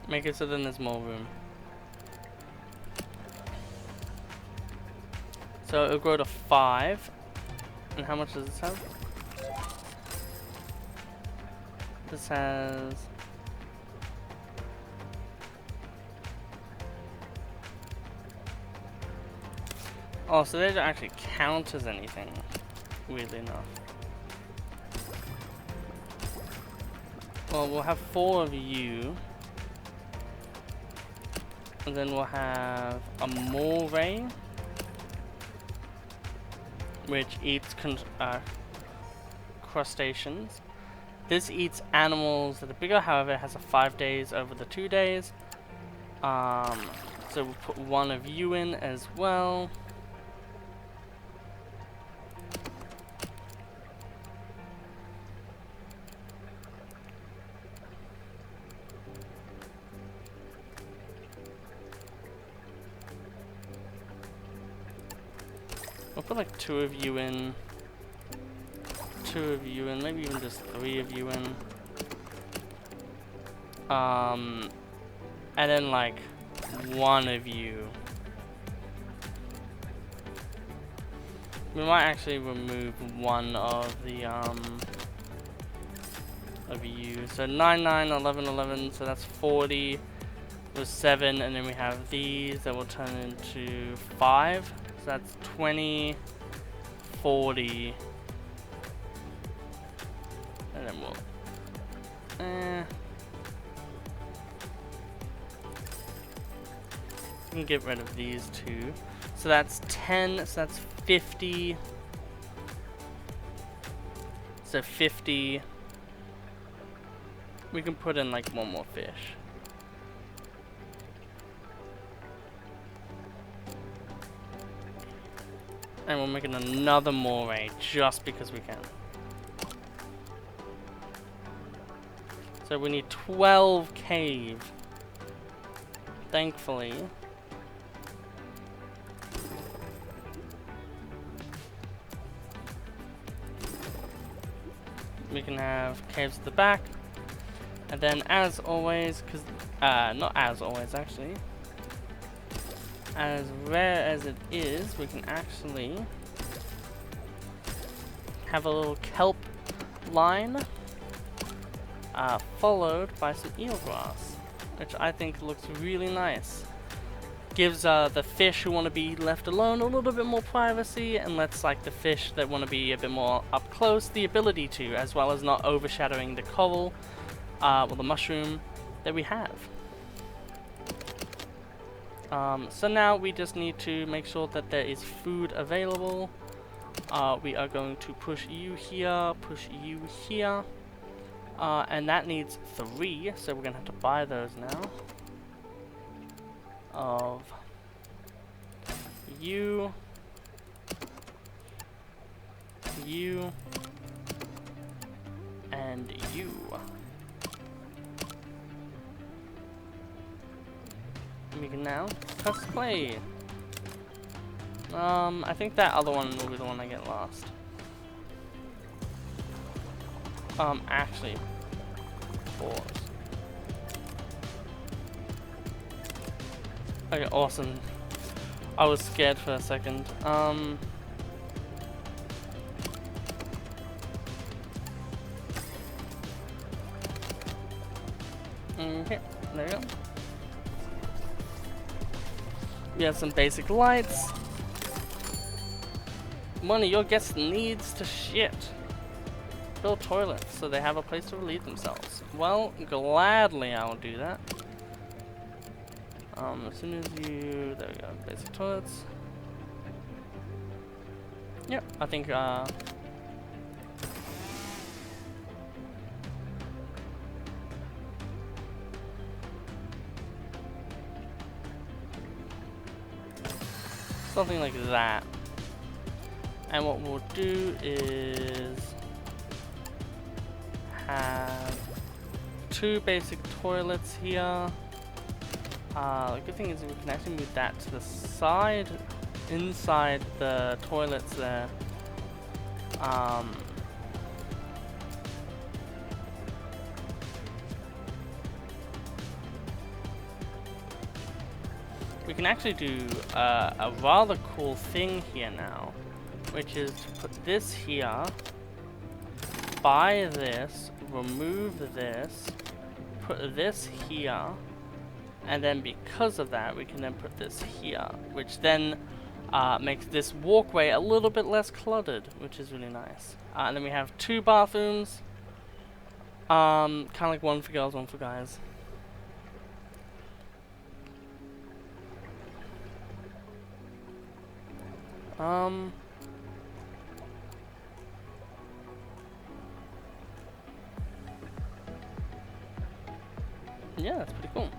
Make it so then there's more room. So it'll grow to 5. And how much does this have? This has... Oh, so they don't actually count as anything, weirdly enough. Well, we'll have 4 of you. And then we'll have a moray, which eats crustaceans. This eats animals that are bigger, however it has a 5 days over the 2 days. So we'll put 1 of you in as well. I'll put like 2 of you in. 2 of you in, maybe even just 3 of you in. And then like 1 of you. We might actually remove 1 of the of you. So 9, 9, 11, 11. So that's 40. With 7, and then we have these that will turn into 5. So that's 20, 40, and then we'll. We can get rid of these 2. So that's 10. So that's 50. So 50. We can put in like 1 more fish. And we're making another moray just because we can. So we need 12 cave. Thankfully. We can have caves at the back. And then as always, because, not as always actually. As rare as it is, we can actually have a little kelp line followed by some eelgrass, which I think looks really nice. Gives the fish who want to be left alone a little bit more privacy, and lets like the fish that want to be a bit more up close the ability to, as well as not overshadowing the coral or the mushroom that we have. So now we just need to make sure that there is food available. We are going to push you here, and that needs 3, so we're going to have to buy those now. Of you, and you. We can now press play. I think that other one will be the one I get last. Actually, pause. Okay, awesome. I was scared for a second. Okay, there we go. We have some basic lights. One of your guests needs to shit. Build toilets so they have a place to relieve themselves. Well, gladly I will do that. As soon as you, there we go, basic toilets. Yep, I think something like that. And what we'll do is have 2 basic toilets here. The good thing is we can actually move that to the side, inside the toilets there. We can actually do a rather cool thing here now, which is to put this here, buy this, remove this, put this here, and then because of that we can then put this here, which then makes this walkway a little bit less cluttered, which is really nice. And then we have 2 bathrooms, kind of like 1 for girls, 1 for guys. Yeah, that's pretty cool.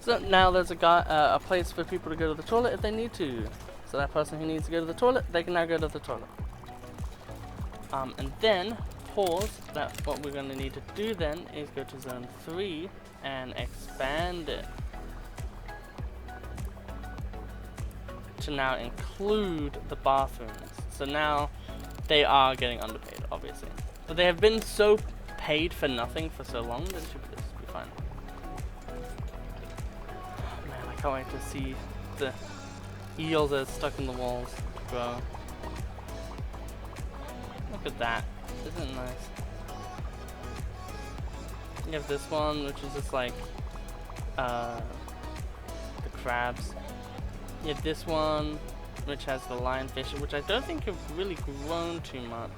So now there's a place for people to go to the toilet if they need to. So that person who needs to go to the toilet, they can now go to the toilet. And then pause. That what we're going to need to do then is go to zone 3 and expand it to now include the bathrooms. So now they are getting underpaid, obviously. But they have been so paid for nothing for so long that it should be fine. Oh, man, I can't wait to see the eels that are stuck in the walls grow. Look at that. Isn't it nice? You have this one, which is just like the crabs. You have this one, which has the lionfish, which I don't think have really grown too much.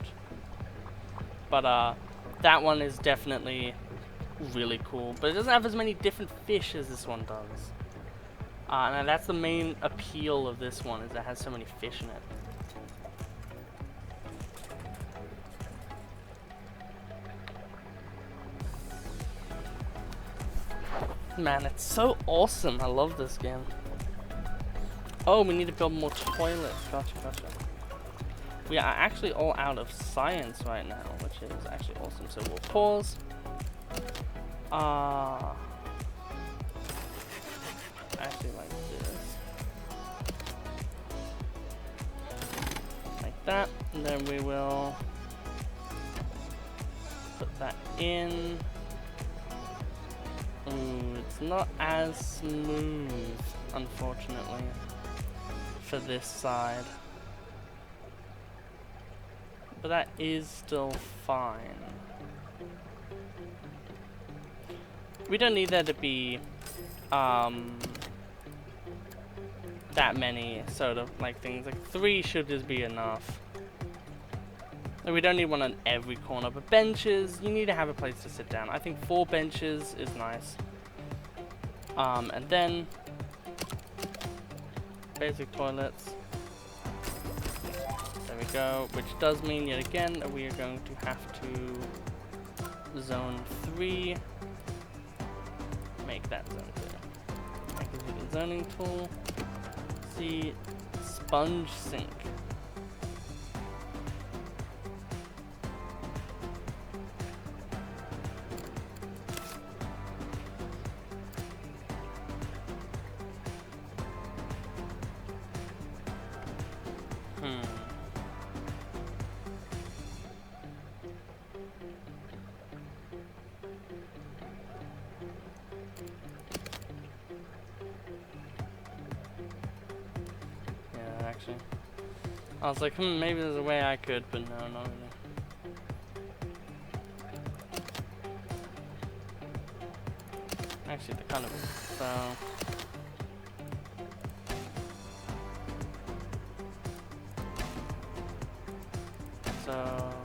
But that one is definitely really cool. But it doesn't have as many different fish as this one does. And that's the main appeal of this one, is it has so many fish in it. Man, it's so awesome. I love this game. Oh, we need to build more toilets. Gotcha. We are actually all out of science right now, which is actually awesome. So we'll pause. I actually like this. Like that. And then we will put that in. Ooh, it's not as smooth, unfortunately, for this side. But that is still fine. We don't need there to be that many sort of like things. Like 3 should just be enough. Like, we don't need one on every corner, but benches, you need to have a place to sit down. I think 4 benches is nice. And then basic toilets. There we go, which does mean yet again that we are going to have to zone 3. Make that zone 3. I can do the zoning tool. See, sponge sink. Actually, I was like, maybe there's a way I could, but no, not really. Actually, the kind of so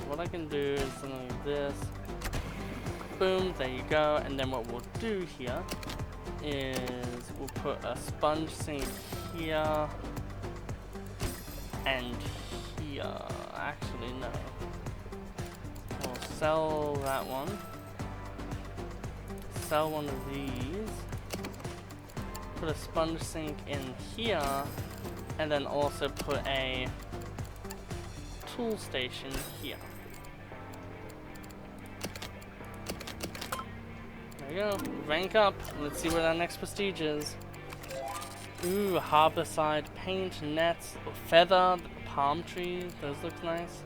what I can do is something like this. Boom, there you go. And then what we'll do here is we'll put a sponge sink here. And here, actually no. We'll sell that one. Sell one of these. Put a sponge sink in here, and then also put a tool station here. There we go. Rank up. Let's see what our next prestige is. Ooh, harborside paint, nets, feather, palm tree, those look nice.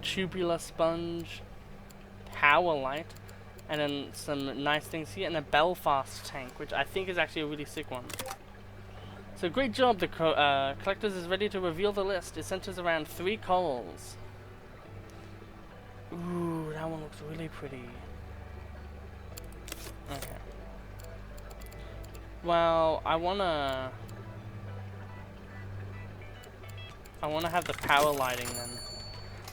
Tubular sponge, power light, and then some nice things here, and a Belfast tank, which I think is actually a really sick one. So great job, the collectors is ready to reveal the list. It centers around 3 corals. Ooh, that one looks really pretty. Okay. Well, I wanna have the power lighting then.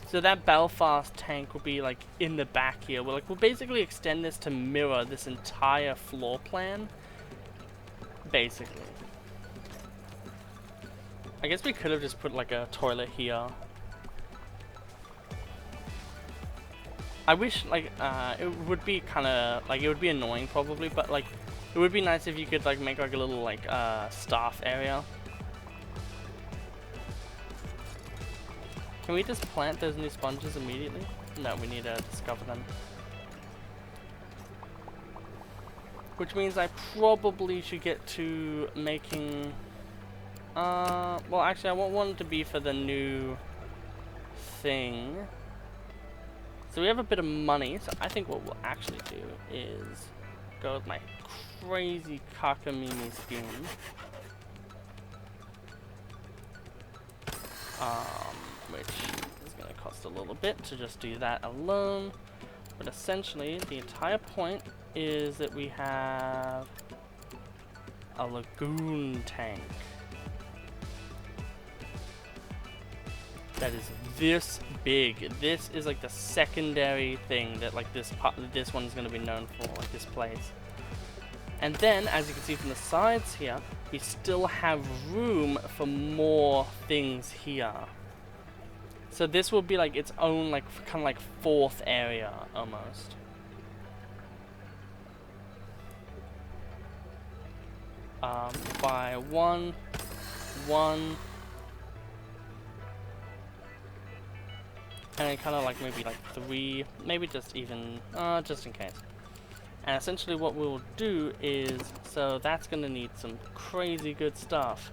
So that Belfast tank will be like in the back here. We'll basically extend this to mirror this entire floor plan. Basically. I guess we could have just put like a toilet here. I wish like it would be kind of like, it would be annoying probably, but like it would be nice if you could like make like a little like staff area. Can we just plant those new sponges immediately? No, we need to discover them. Which means I probably should get to making Well, actually, I won't want it to be for the new thing. So we have a bit of money, so I think what we'll actually do is go with my crazy cockamamie scheme. Which is going to cost a little bit to just do that alone. But essentially, the entire point is that we have a lagoon tank that is this big. This is like the secondary thing that like this one is going to be known for, like this place. And then, as you can see from the sides here, we still have room for more things here. So this will be like its own, like kind of like fourth area almost. By one, and then kind of like maybe like 3, maybe just even, just in case. And essentially what we'll do is, so that's gonna need some crazy good stuff,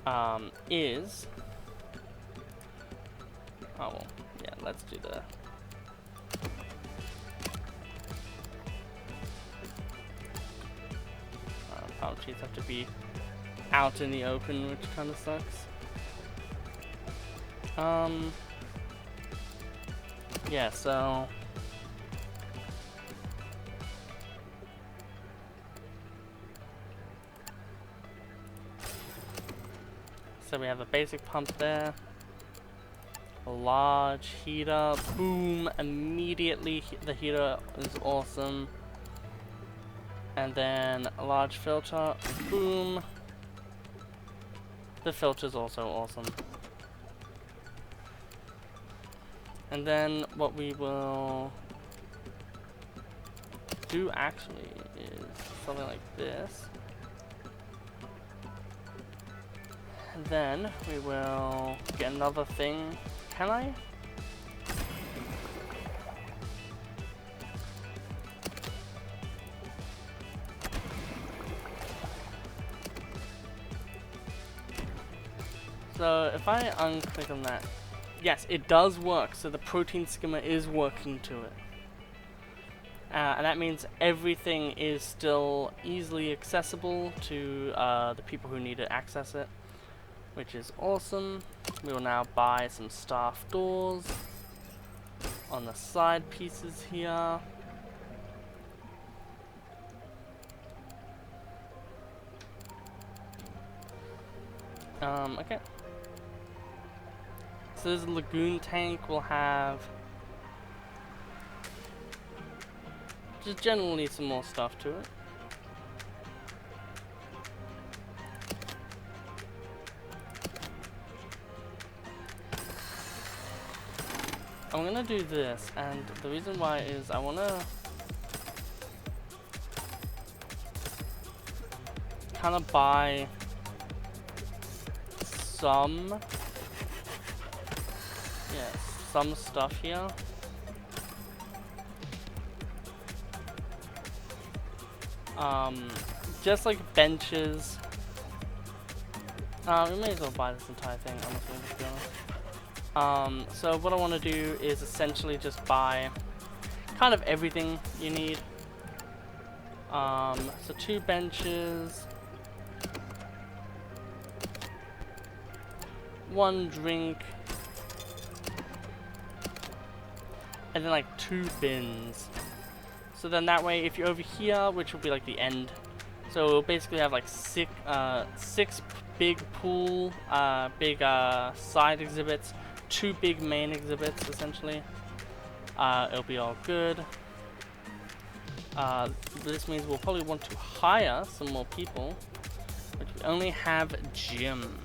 oh well, yeah, let's do the, palm trees have to be out in the open, which kind of sucks. Yeah, so we have a basic pump there, a large heater, boom, immediately the heater is awesome, and then a large filter, boom, the filter is also awesome. And then what we will do actually is something like this. And then we will get another thing. Can I? So if I unclick on that, yes, it does work. So the protein skimmer is working to it. And that means everything is still easily accessible to the people who need to access it, which is awesome. We will now buy some staff doors on the side pieces here. Okay. So this lagoon tank will have just generally some more stuff to it. I'm gonna do this, and the reason why is I wanna kind of buy some stuff here. Just like benches. We may as well buy this entire thing, honestly, to be honest. So what I want to do is essentially just buy kind of everything you need. So 2 benches, 1 drink, and then like 2 bins. So then that way, if you're over here, which will be like the end, so we'll basically have like 6 big pool, big side exhibits, 2 big main exhibits essentially. It'll be all good. This means we'll probably want to hire some more people, which we only have Jim.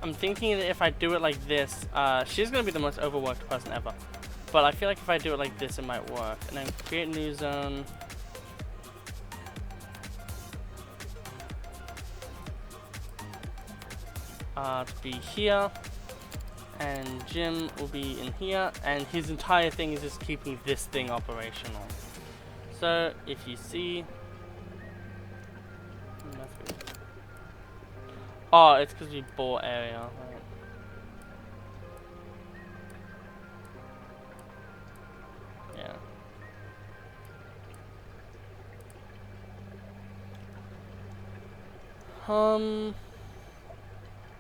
I'm thinking that if I do it like this, she's going to be the most overworked person ever. But I feel like if I do it like this, it might work. And then create new zone. to be here, and Jim will be in here, and his entire thing is just keeping this thing operational. So if you see, oh, it's because we bought area. Right? Yeah.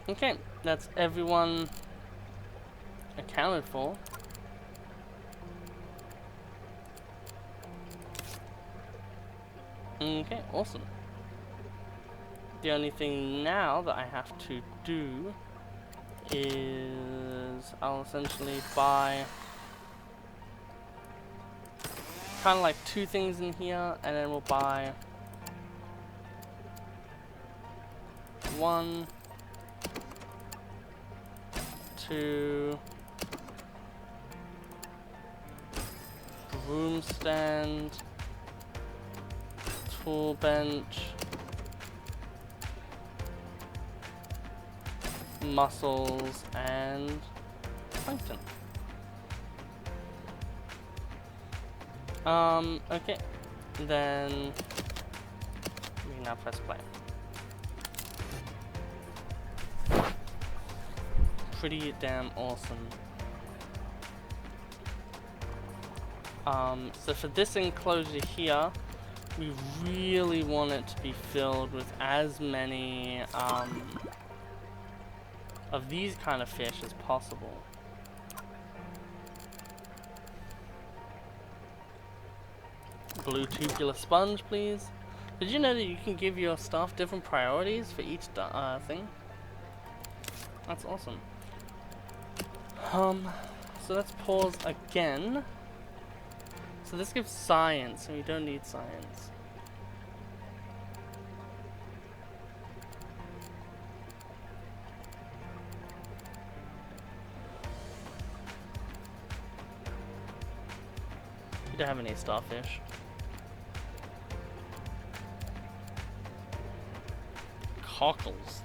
Okay, that's everyone accounted for. Okay, awesome. The only thing now that I have to do is I'll essentially buy kind of like 2 things in here, and then we'll buy 1, 2 broom stand, tool bench, mussels, and plankton. Okay, then we can now press play. Pretty damn awesome. So for this enclosure here, we really want it to be filled with as many of these kind of fish as possible. Blue tubular sponge, please. Did you know that you can give your staff different priorities for each thing? That's awesome. So let's pause again. So this gives science, and we don't need science. We don't have any starfish. Cockles.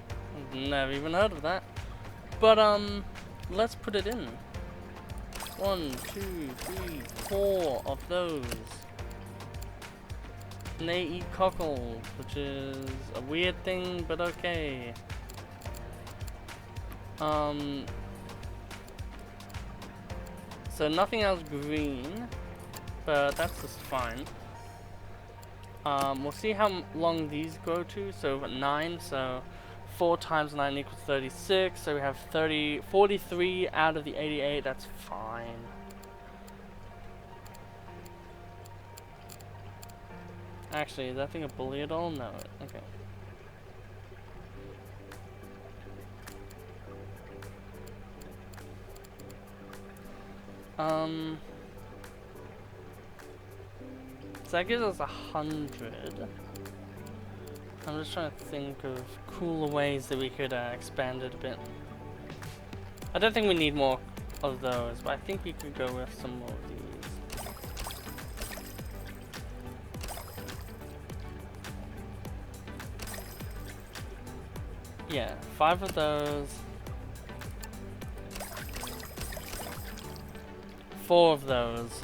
Never even heard of that. But let's put it in. 1, 2, 3, 4 of those. And they eat cockles, which is a weird thing, but okay. So nothing else green, but that's just fine. We'll see how long these grow to. So 9, so 4 times 9 equals 36, so we have 43 out of the 88, that's fine. Actually, is that thing a bully at all? No, okay. So that gives us 100. I'm just trying to think of cooler ways that we could expand it a bit. I don't think we need more of those, but I think we could go with some more of these. Yeah, 5 of those. 4 of those.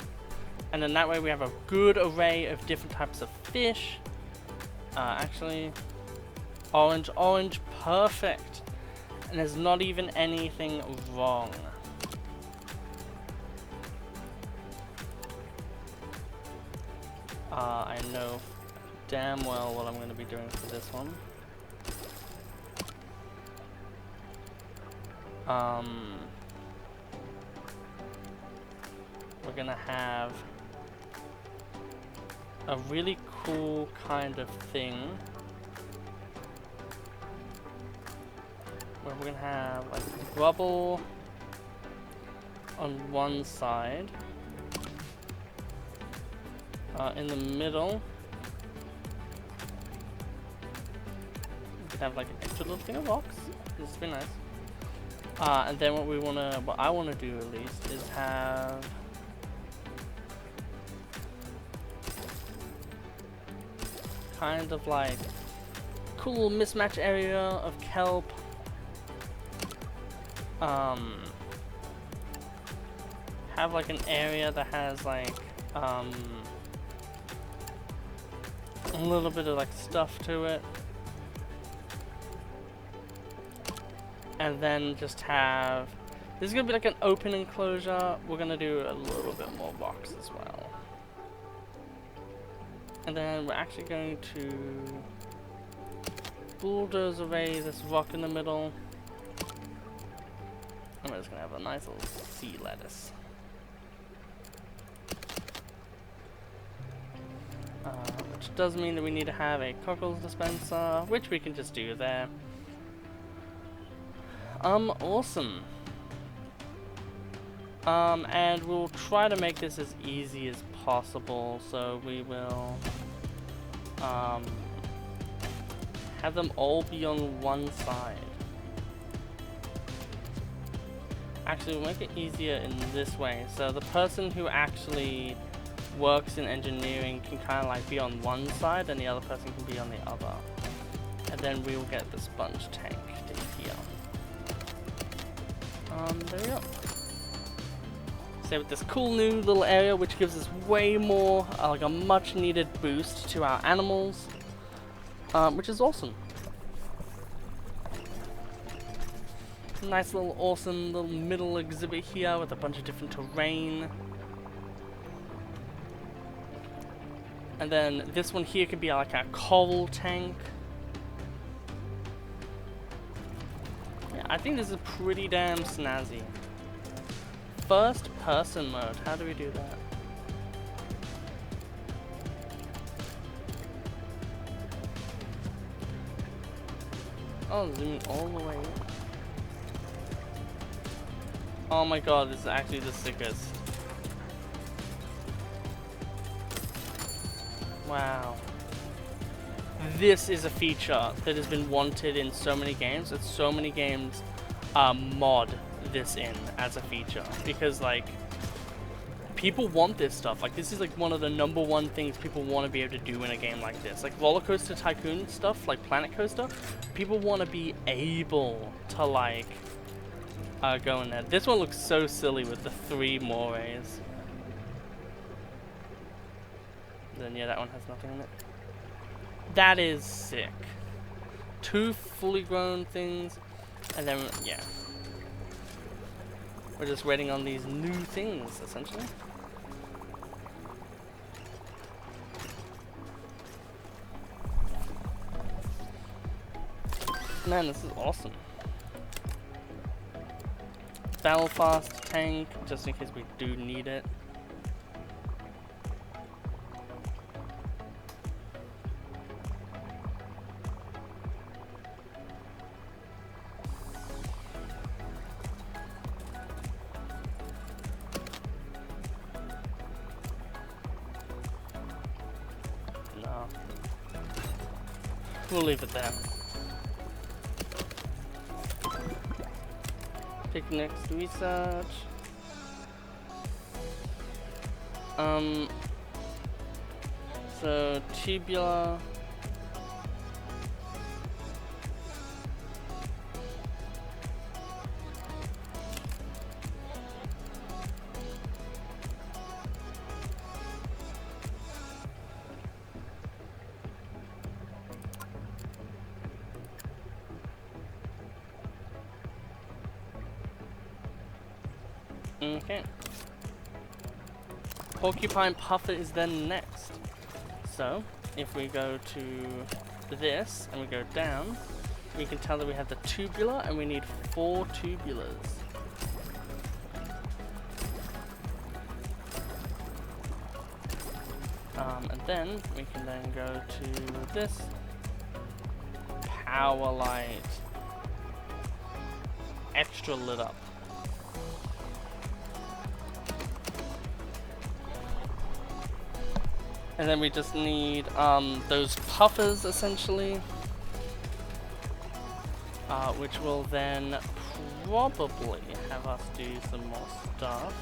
And then that way we have a good array of different types of fish. Actually, orange, perfect. And there's not even anything wrong. I know damn well what I'm going to be doing for this one. We're going to have a really cool kind of thing where we're gonna have like rubble on one side, in the middle we could have like an extra little thing of rocks. This would be nice. And then what I wanna do at least is have kind of like cool mismatch area of kelp have like an area that has like a little bit of like stuff to it, and then just have, this is gonna be like an open enclosure. We're gonna do a little bit more rocks as well, and then we're actually going to bulldoze away this rock in the middle, and we're just gonna have a nice little sea lettuce. Which does mean that we need to have a cockles dispenser, which we can just do there. Awesome. And we'll try to make this as easy as possible, so we will have them all be on one side. Actually, we'll make it easier in this way, so the person who actually works in engineering can kind of like be on one side and the other person can be on the other. And then we will get the sponge tank to here. There we go. So with this cool new little area which gives us way more, like a much needed boost to our animals, which is awesome. Nice little awesome little middle exhibit here with a bunch of different terrain. And then this one here could be like a coral tank. Yeah, I think this is pretty damn snazzy. First person mode, how do we do that? Oh, zooming all the way in. Oh my god, this is actually the sickest. Wow. This is a feature that has been wanted in so many games, that so many games mod this in as a feature. Because, like, people want this stuff. Like, this is, like, one of the #1 things people want to be able to do in a game like this. Like, Rollercoaster Tycoon stuff, like Planet Coaster, people want to be able to, like, go in there. This one looks so silly with the 3 morays. Then yeah, that one has nothing in it. That is sick. 2 fully grown things, and then yeah, we're just waiting on these new things essentially. Man, this is awesome. Belfast tank, just in case we do need it. No. We'll leave it there. Pick next research. So tubular. Okay. Porcupine puffer is then next. So, if we go to this and we go down, we can tell that we have the tubular and we need 4 tubulars. And then we can then go to this power light, extra lit up. And then we just need those puffers essentially, which will then probably have us do some more stuff.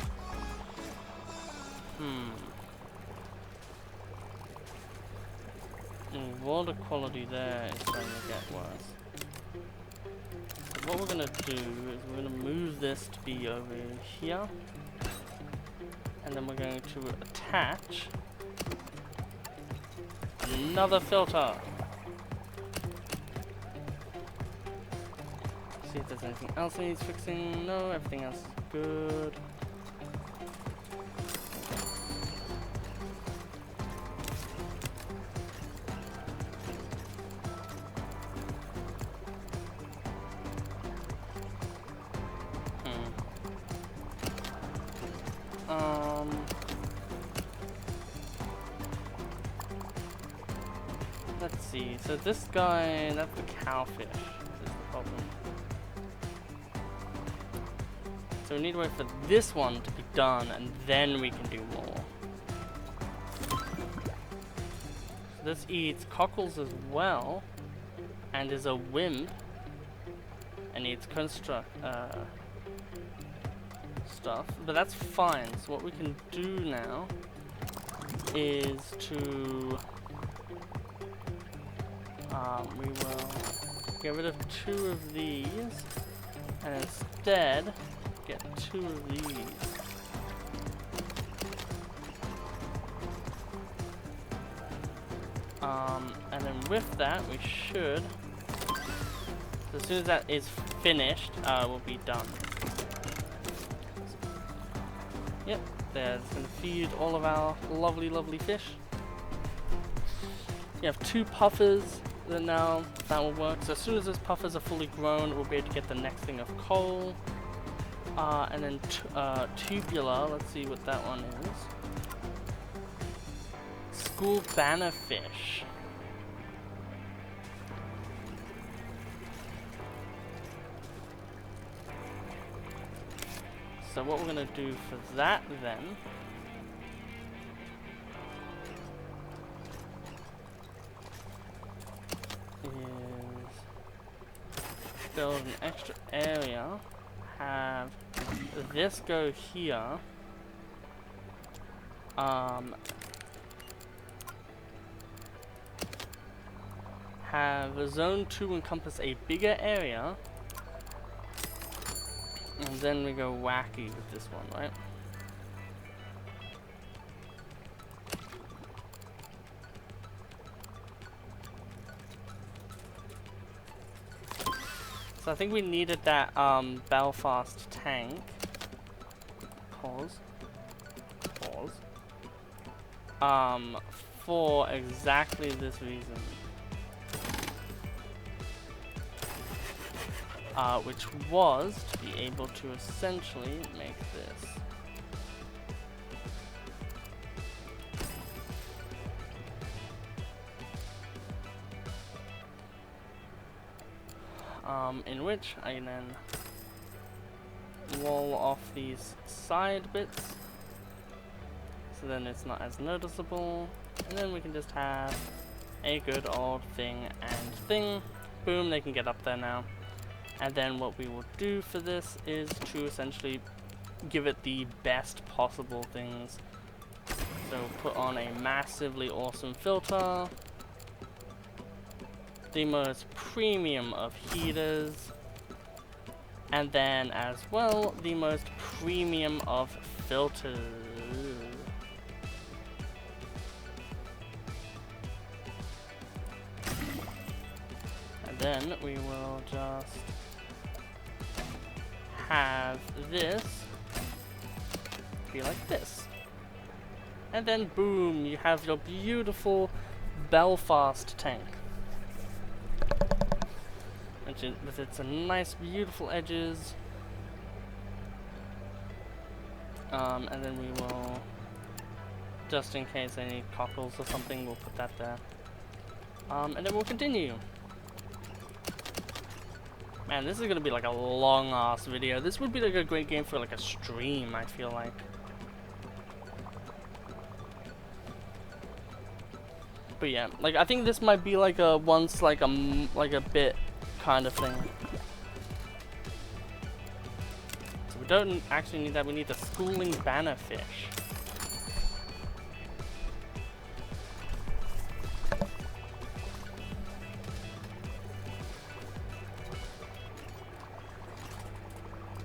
Water quality there is going to get worse. what we're gonna do is we're gonna move this to be over here, and then we're going to attach another filter. See if there's anything else that needs fixing. No, everything else is good. Let's see. So this guy, that's the cowfish. This is the problem. So we need to wait for this one to be done, and then we can do more. So this eats cockles as well, and is a wimp, and eats construct stuff. But that's fine. So what we can do now is to we will get rid of 2 of these, and instead get 2 of these. And then with that, we should, as soon as that is finished, we'll be done. Yep, there's going to feed all of our lovely, lovely fish. You have 2 puffers. Then now that will work. So as soon as those puffers are fully grown, we'll be able to get the next thing of coal. And then tubular, let's see what that one is. School banner fish. So what we're gonna do for that then is build an extra area, have this go here, have zone 2 encompass a bigger area, and then we go wacky with this one, right? So I think we needed that Belfast tank. Pause. For exactly this reason. Which was to be able to essentially make this. In which I can then wall off these side bits, so then it's not as noticeable, and then we can just have a good old thing and thing. Boom, they can get up there now. And then what we will do for this is to essentially give it the best possible things. So put on a massively awesome filter, the most premium of heaters, and then as well the most premium of filters. And then we will just have this be like this. And then boom, you have your beautiful Belfast tank. With its nice beautiful edges. And then we will, just in case any cockles or something, we'll put that there. And then we'll continue. Man, this is gonna be like a long ass video. This would be like a great game for like a stream, I feel like. But yeah, like I think this might be like a once like a bit kind of thing. So we don't actually need that, we need the schooling banner fish.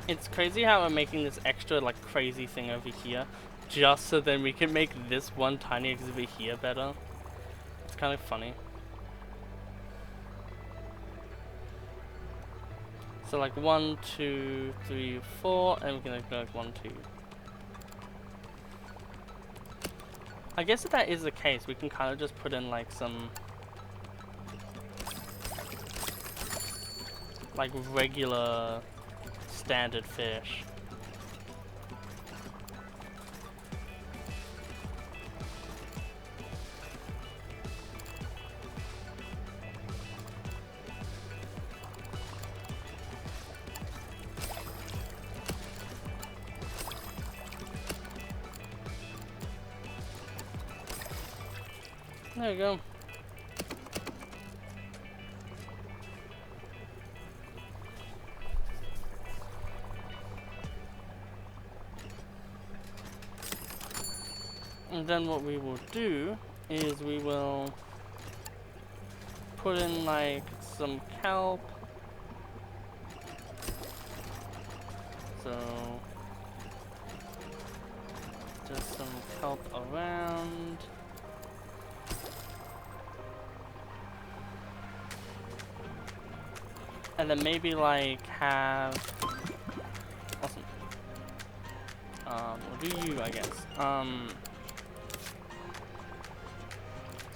It's crazy how we're making this extra like crazy thing over here, just so then we can make this one tiny exhibit here better. It's kind of funny. So like 1, 2, 3, 4, and we can go like 1, 2. I guess if that is the case, we can kind of just put in like some like regular standard fish. There we go. And then what we will do is we will put in like some kelp. So just some kelp around. And then maybe like have awesome. We'll do you, I guess.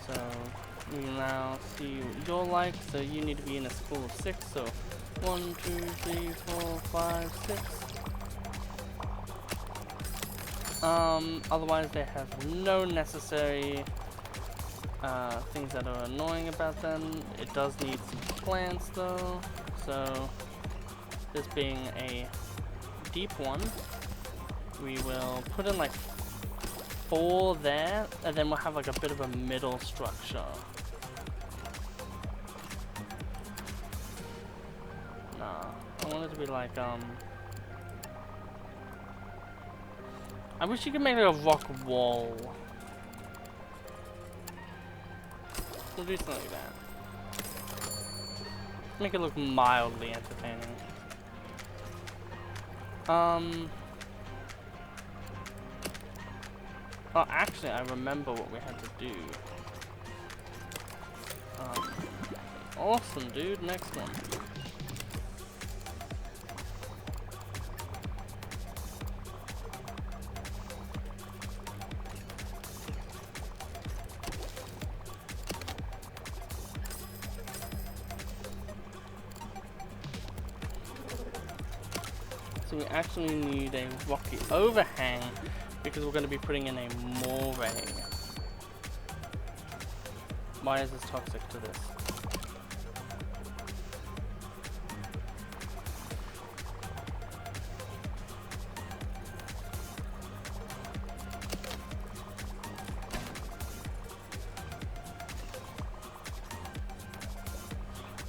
So we will now see what you're like. So you need to be in a school of 6. So 1, 2, 3, 4, 5, 6. Otherwise they have no necessary things that are annoying about them. It does need some plants though. So this being a deep one, we will put in like 4 there, and then we'll have like a bit of a middle structure. Nah, I want it to be like I wish you could make like a rock wall. We'll do something like that. Make it look mildly entertaining. Oh, actually, I remember what we had to do. Awesome, dude. Next one. So we actually need a rocky overhang because we're going to be putting in a moray. Why is this toxic to this?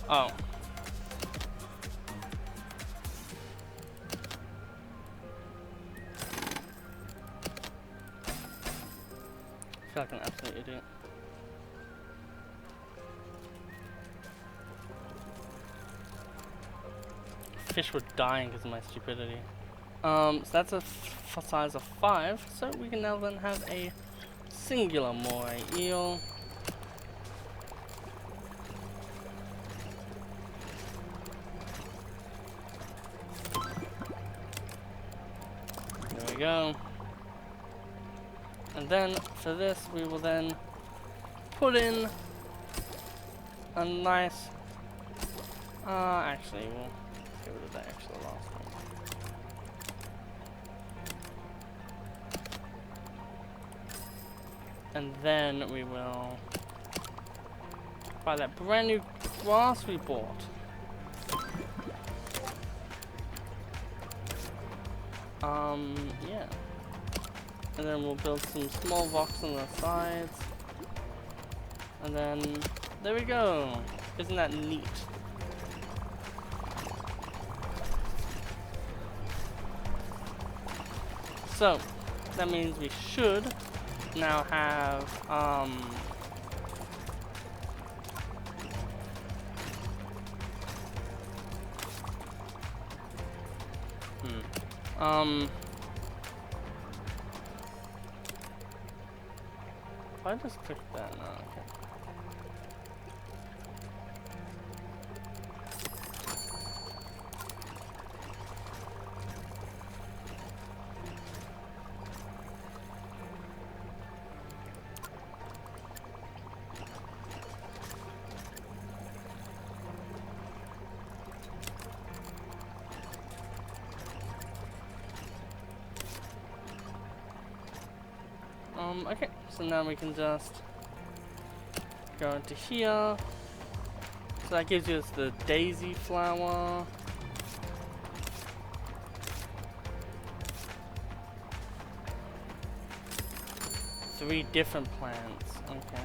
Oh. I feel like an absolute idiot. Fish were dying because of my stupidity. So that's a size of 5, so we can now then have a singular moray eel. There we go. And then for this we will then put in a nice actually we'll get rid of that extra last one. And then we will buy that brand new glass we bought. Yeah. And then we'll build some small rocks on the sides. And then, there we go. Isn't that neat? So, that means we should now have, If I just click that, no, okay. Okay, so now we can just go into here. So that gives us the daisy flower. Three different plants, okay.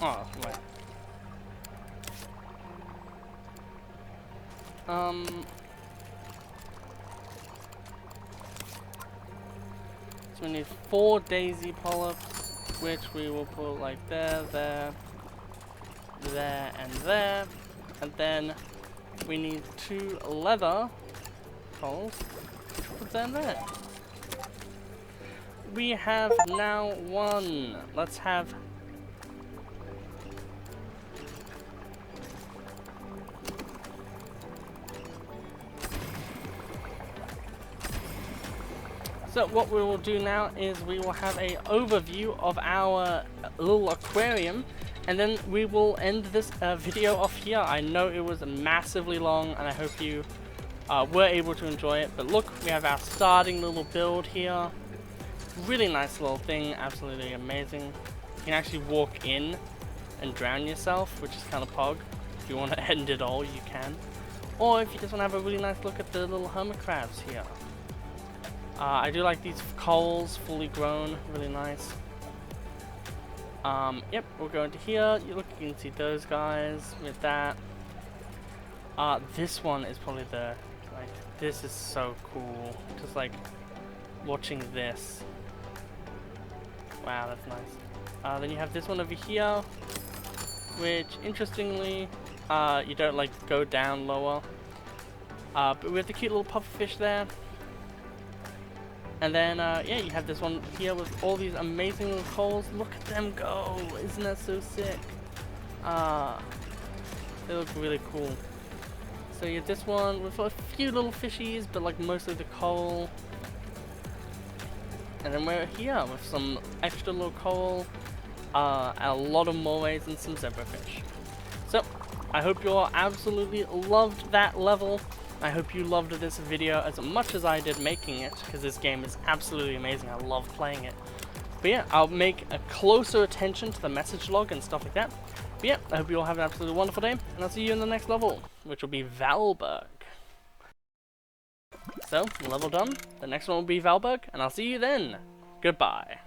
Oh, right. So we need 4 daisy polyps, which we will put like there, there, and there. And then we need 2 leather poles, which we'll put them there. We have now 1. Let's have So what we will do now is we will have a overview of our little aquarium, and then we will end this video off here. I know it was massively long, and I hope you were able to enjoy it. But look, we have our starting little build here. Really nice little thing, absolutely amazing. You can actually walk in and drown yourself, which is kind of pog. If you want to end it all, you can. Or if you just want to have a really nice look at the little hermit crabs here. I do like these coals, fully grown, really nice. Yep, we'll go into here. You can see those guys with that. This one is probably the, this is so cool. Just like watching this. Wow, that's nice. Then you have this one over here, which interestingly, you don't like go down lower. But we have the cute little pufferfish there. And then, yeah, you have this one here with all these amazing little coals. Look at them go! Isn't that so sick? They look really cool. So you have this one with a few little fishies, but like mostly the coal. And then we're here with some extra little coal, a lot of morays and some zebrafish. So, I hope you all absolutely loved that level. I hope you loved this video as much as I did making it, because this game is absolutely amazing. I love playing it. But yeah, I'll make a closer attention to the message log and stuff like that. But yeah, I hope you all have an absolutely wonderful day, and I'll see you in the next level, which will be Valberg. So, level done. The next one will be Valberg, and I'll see you then. Goodbye.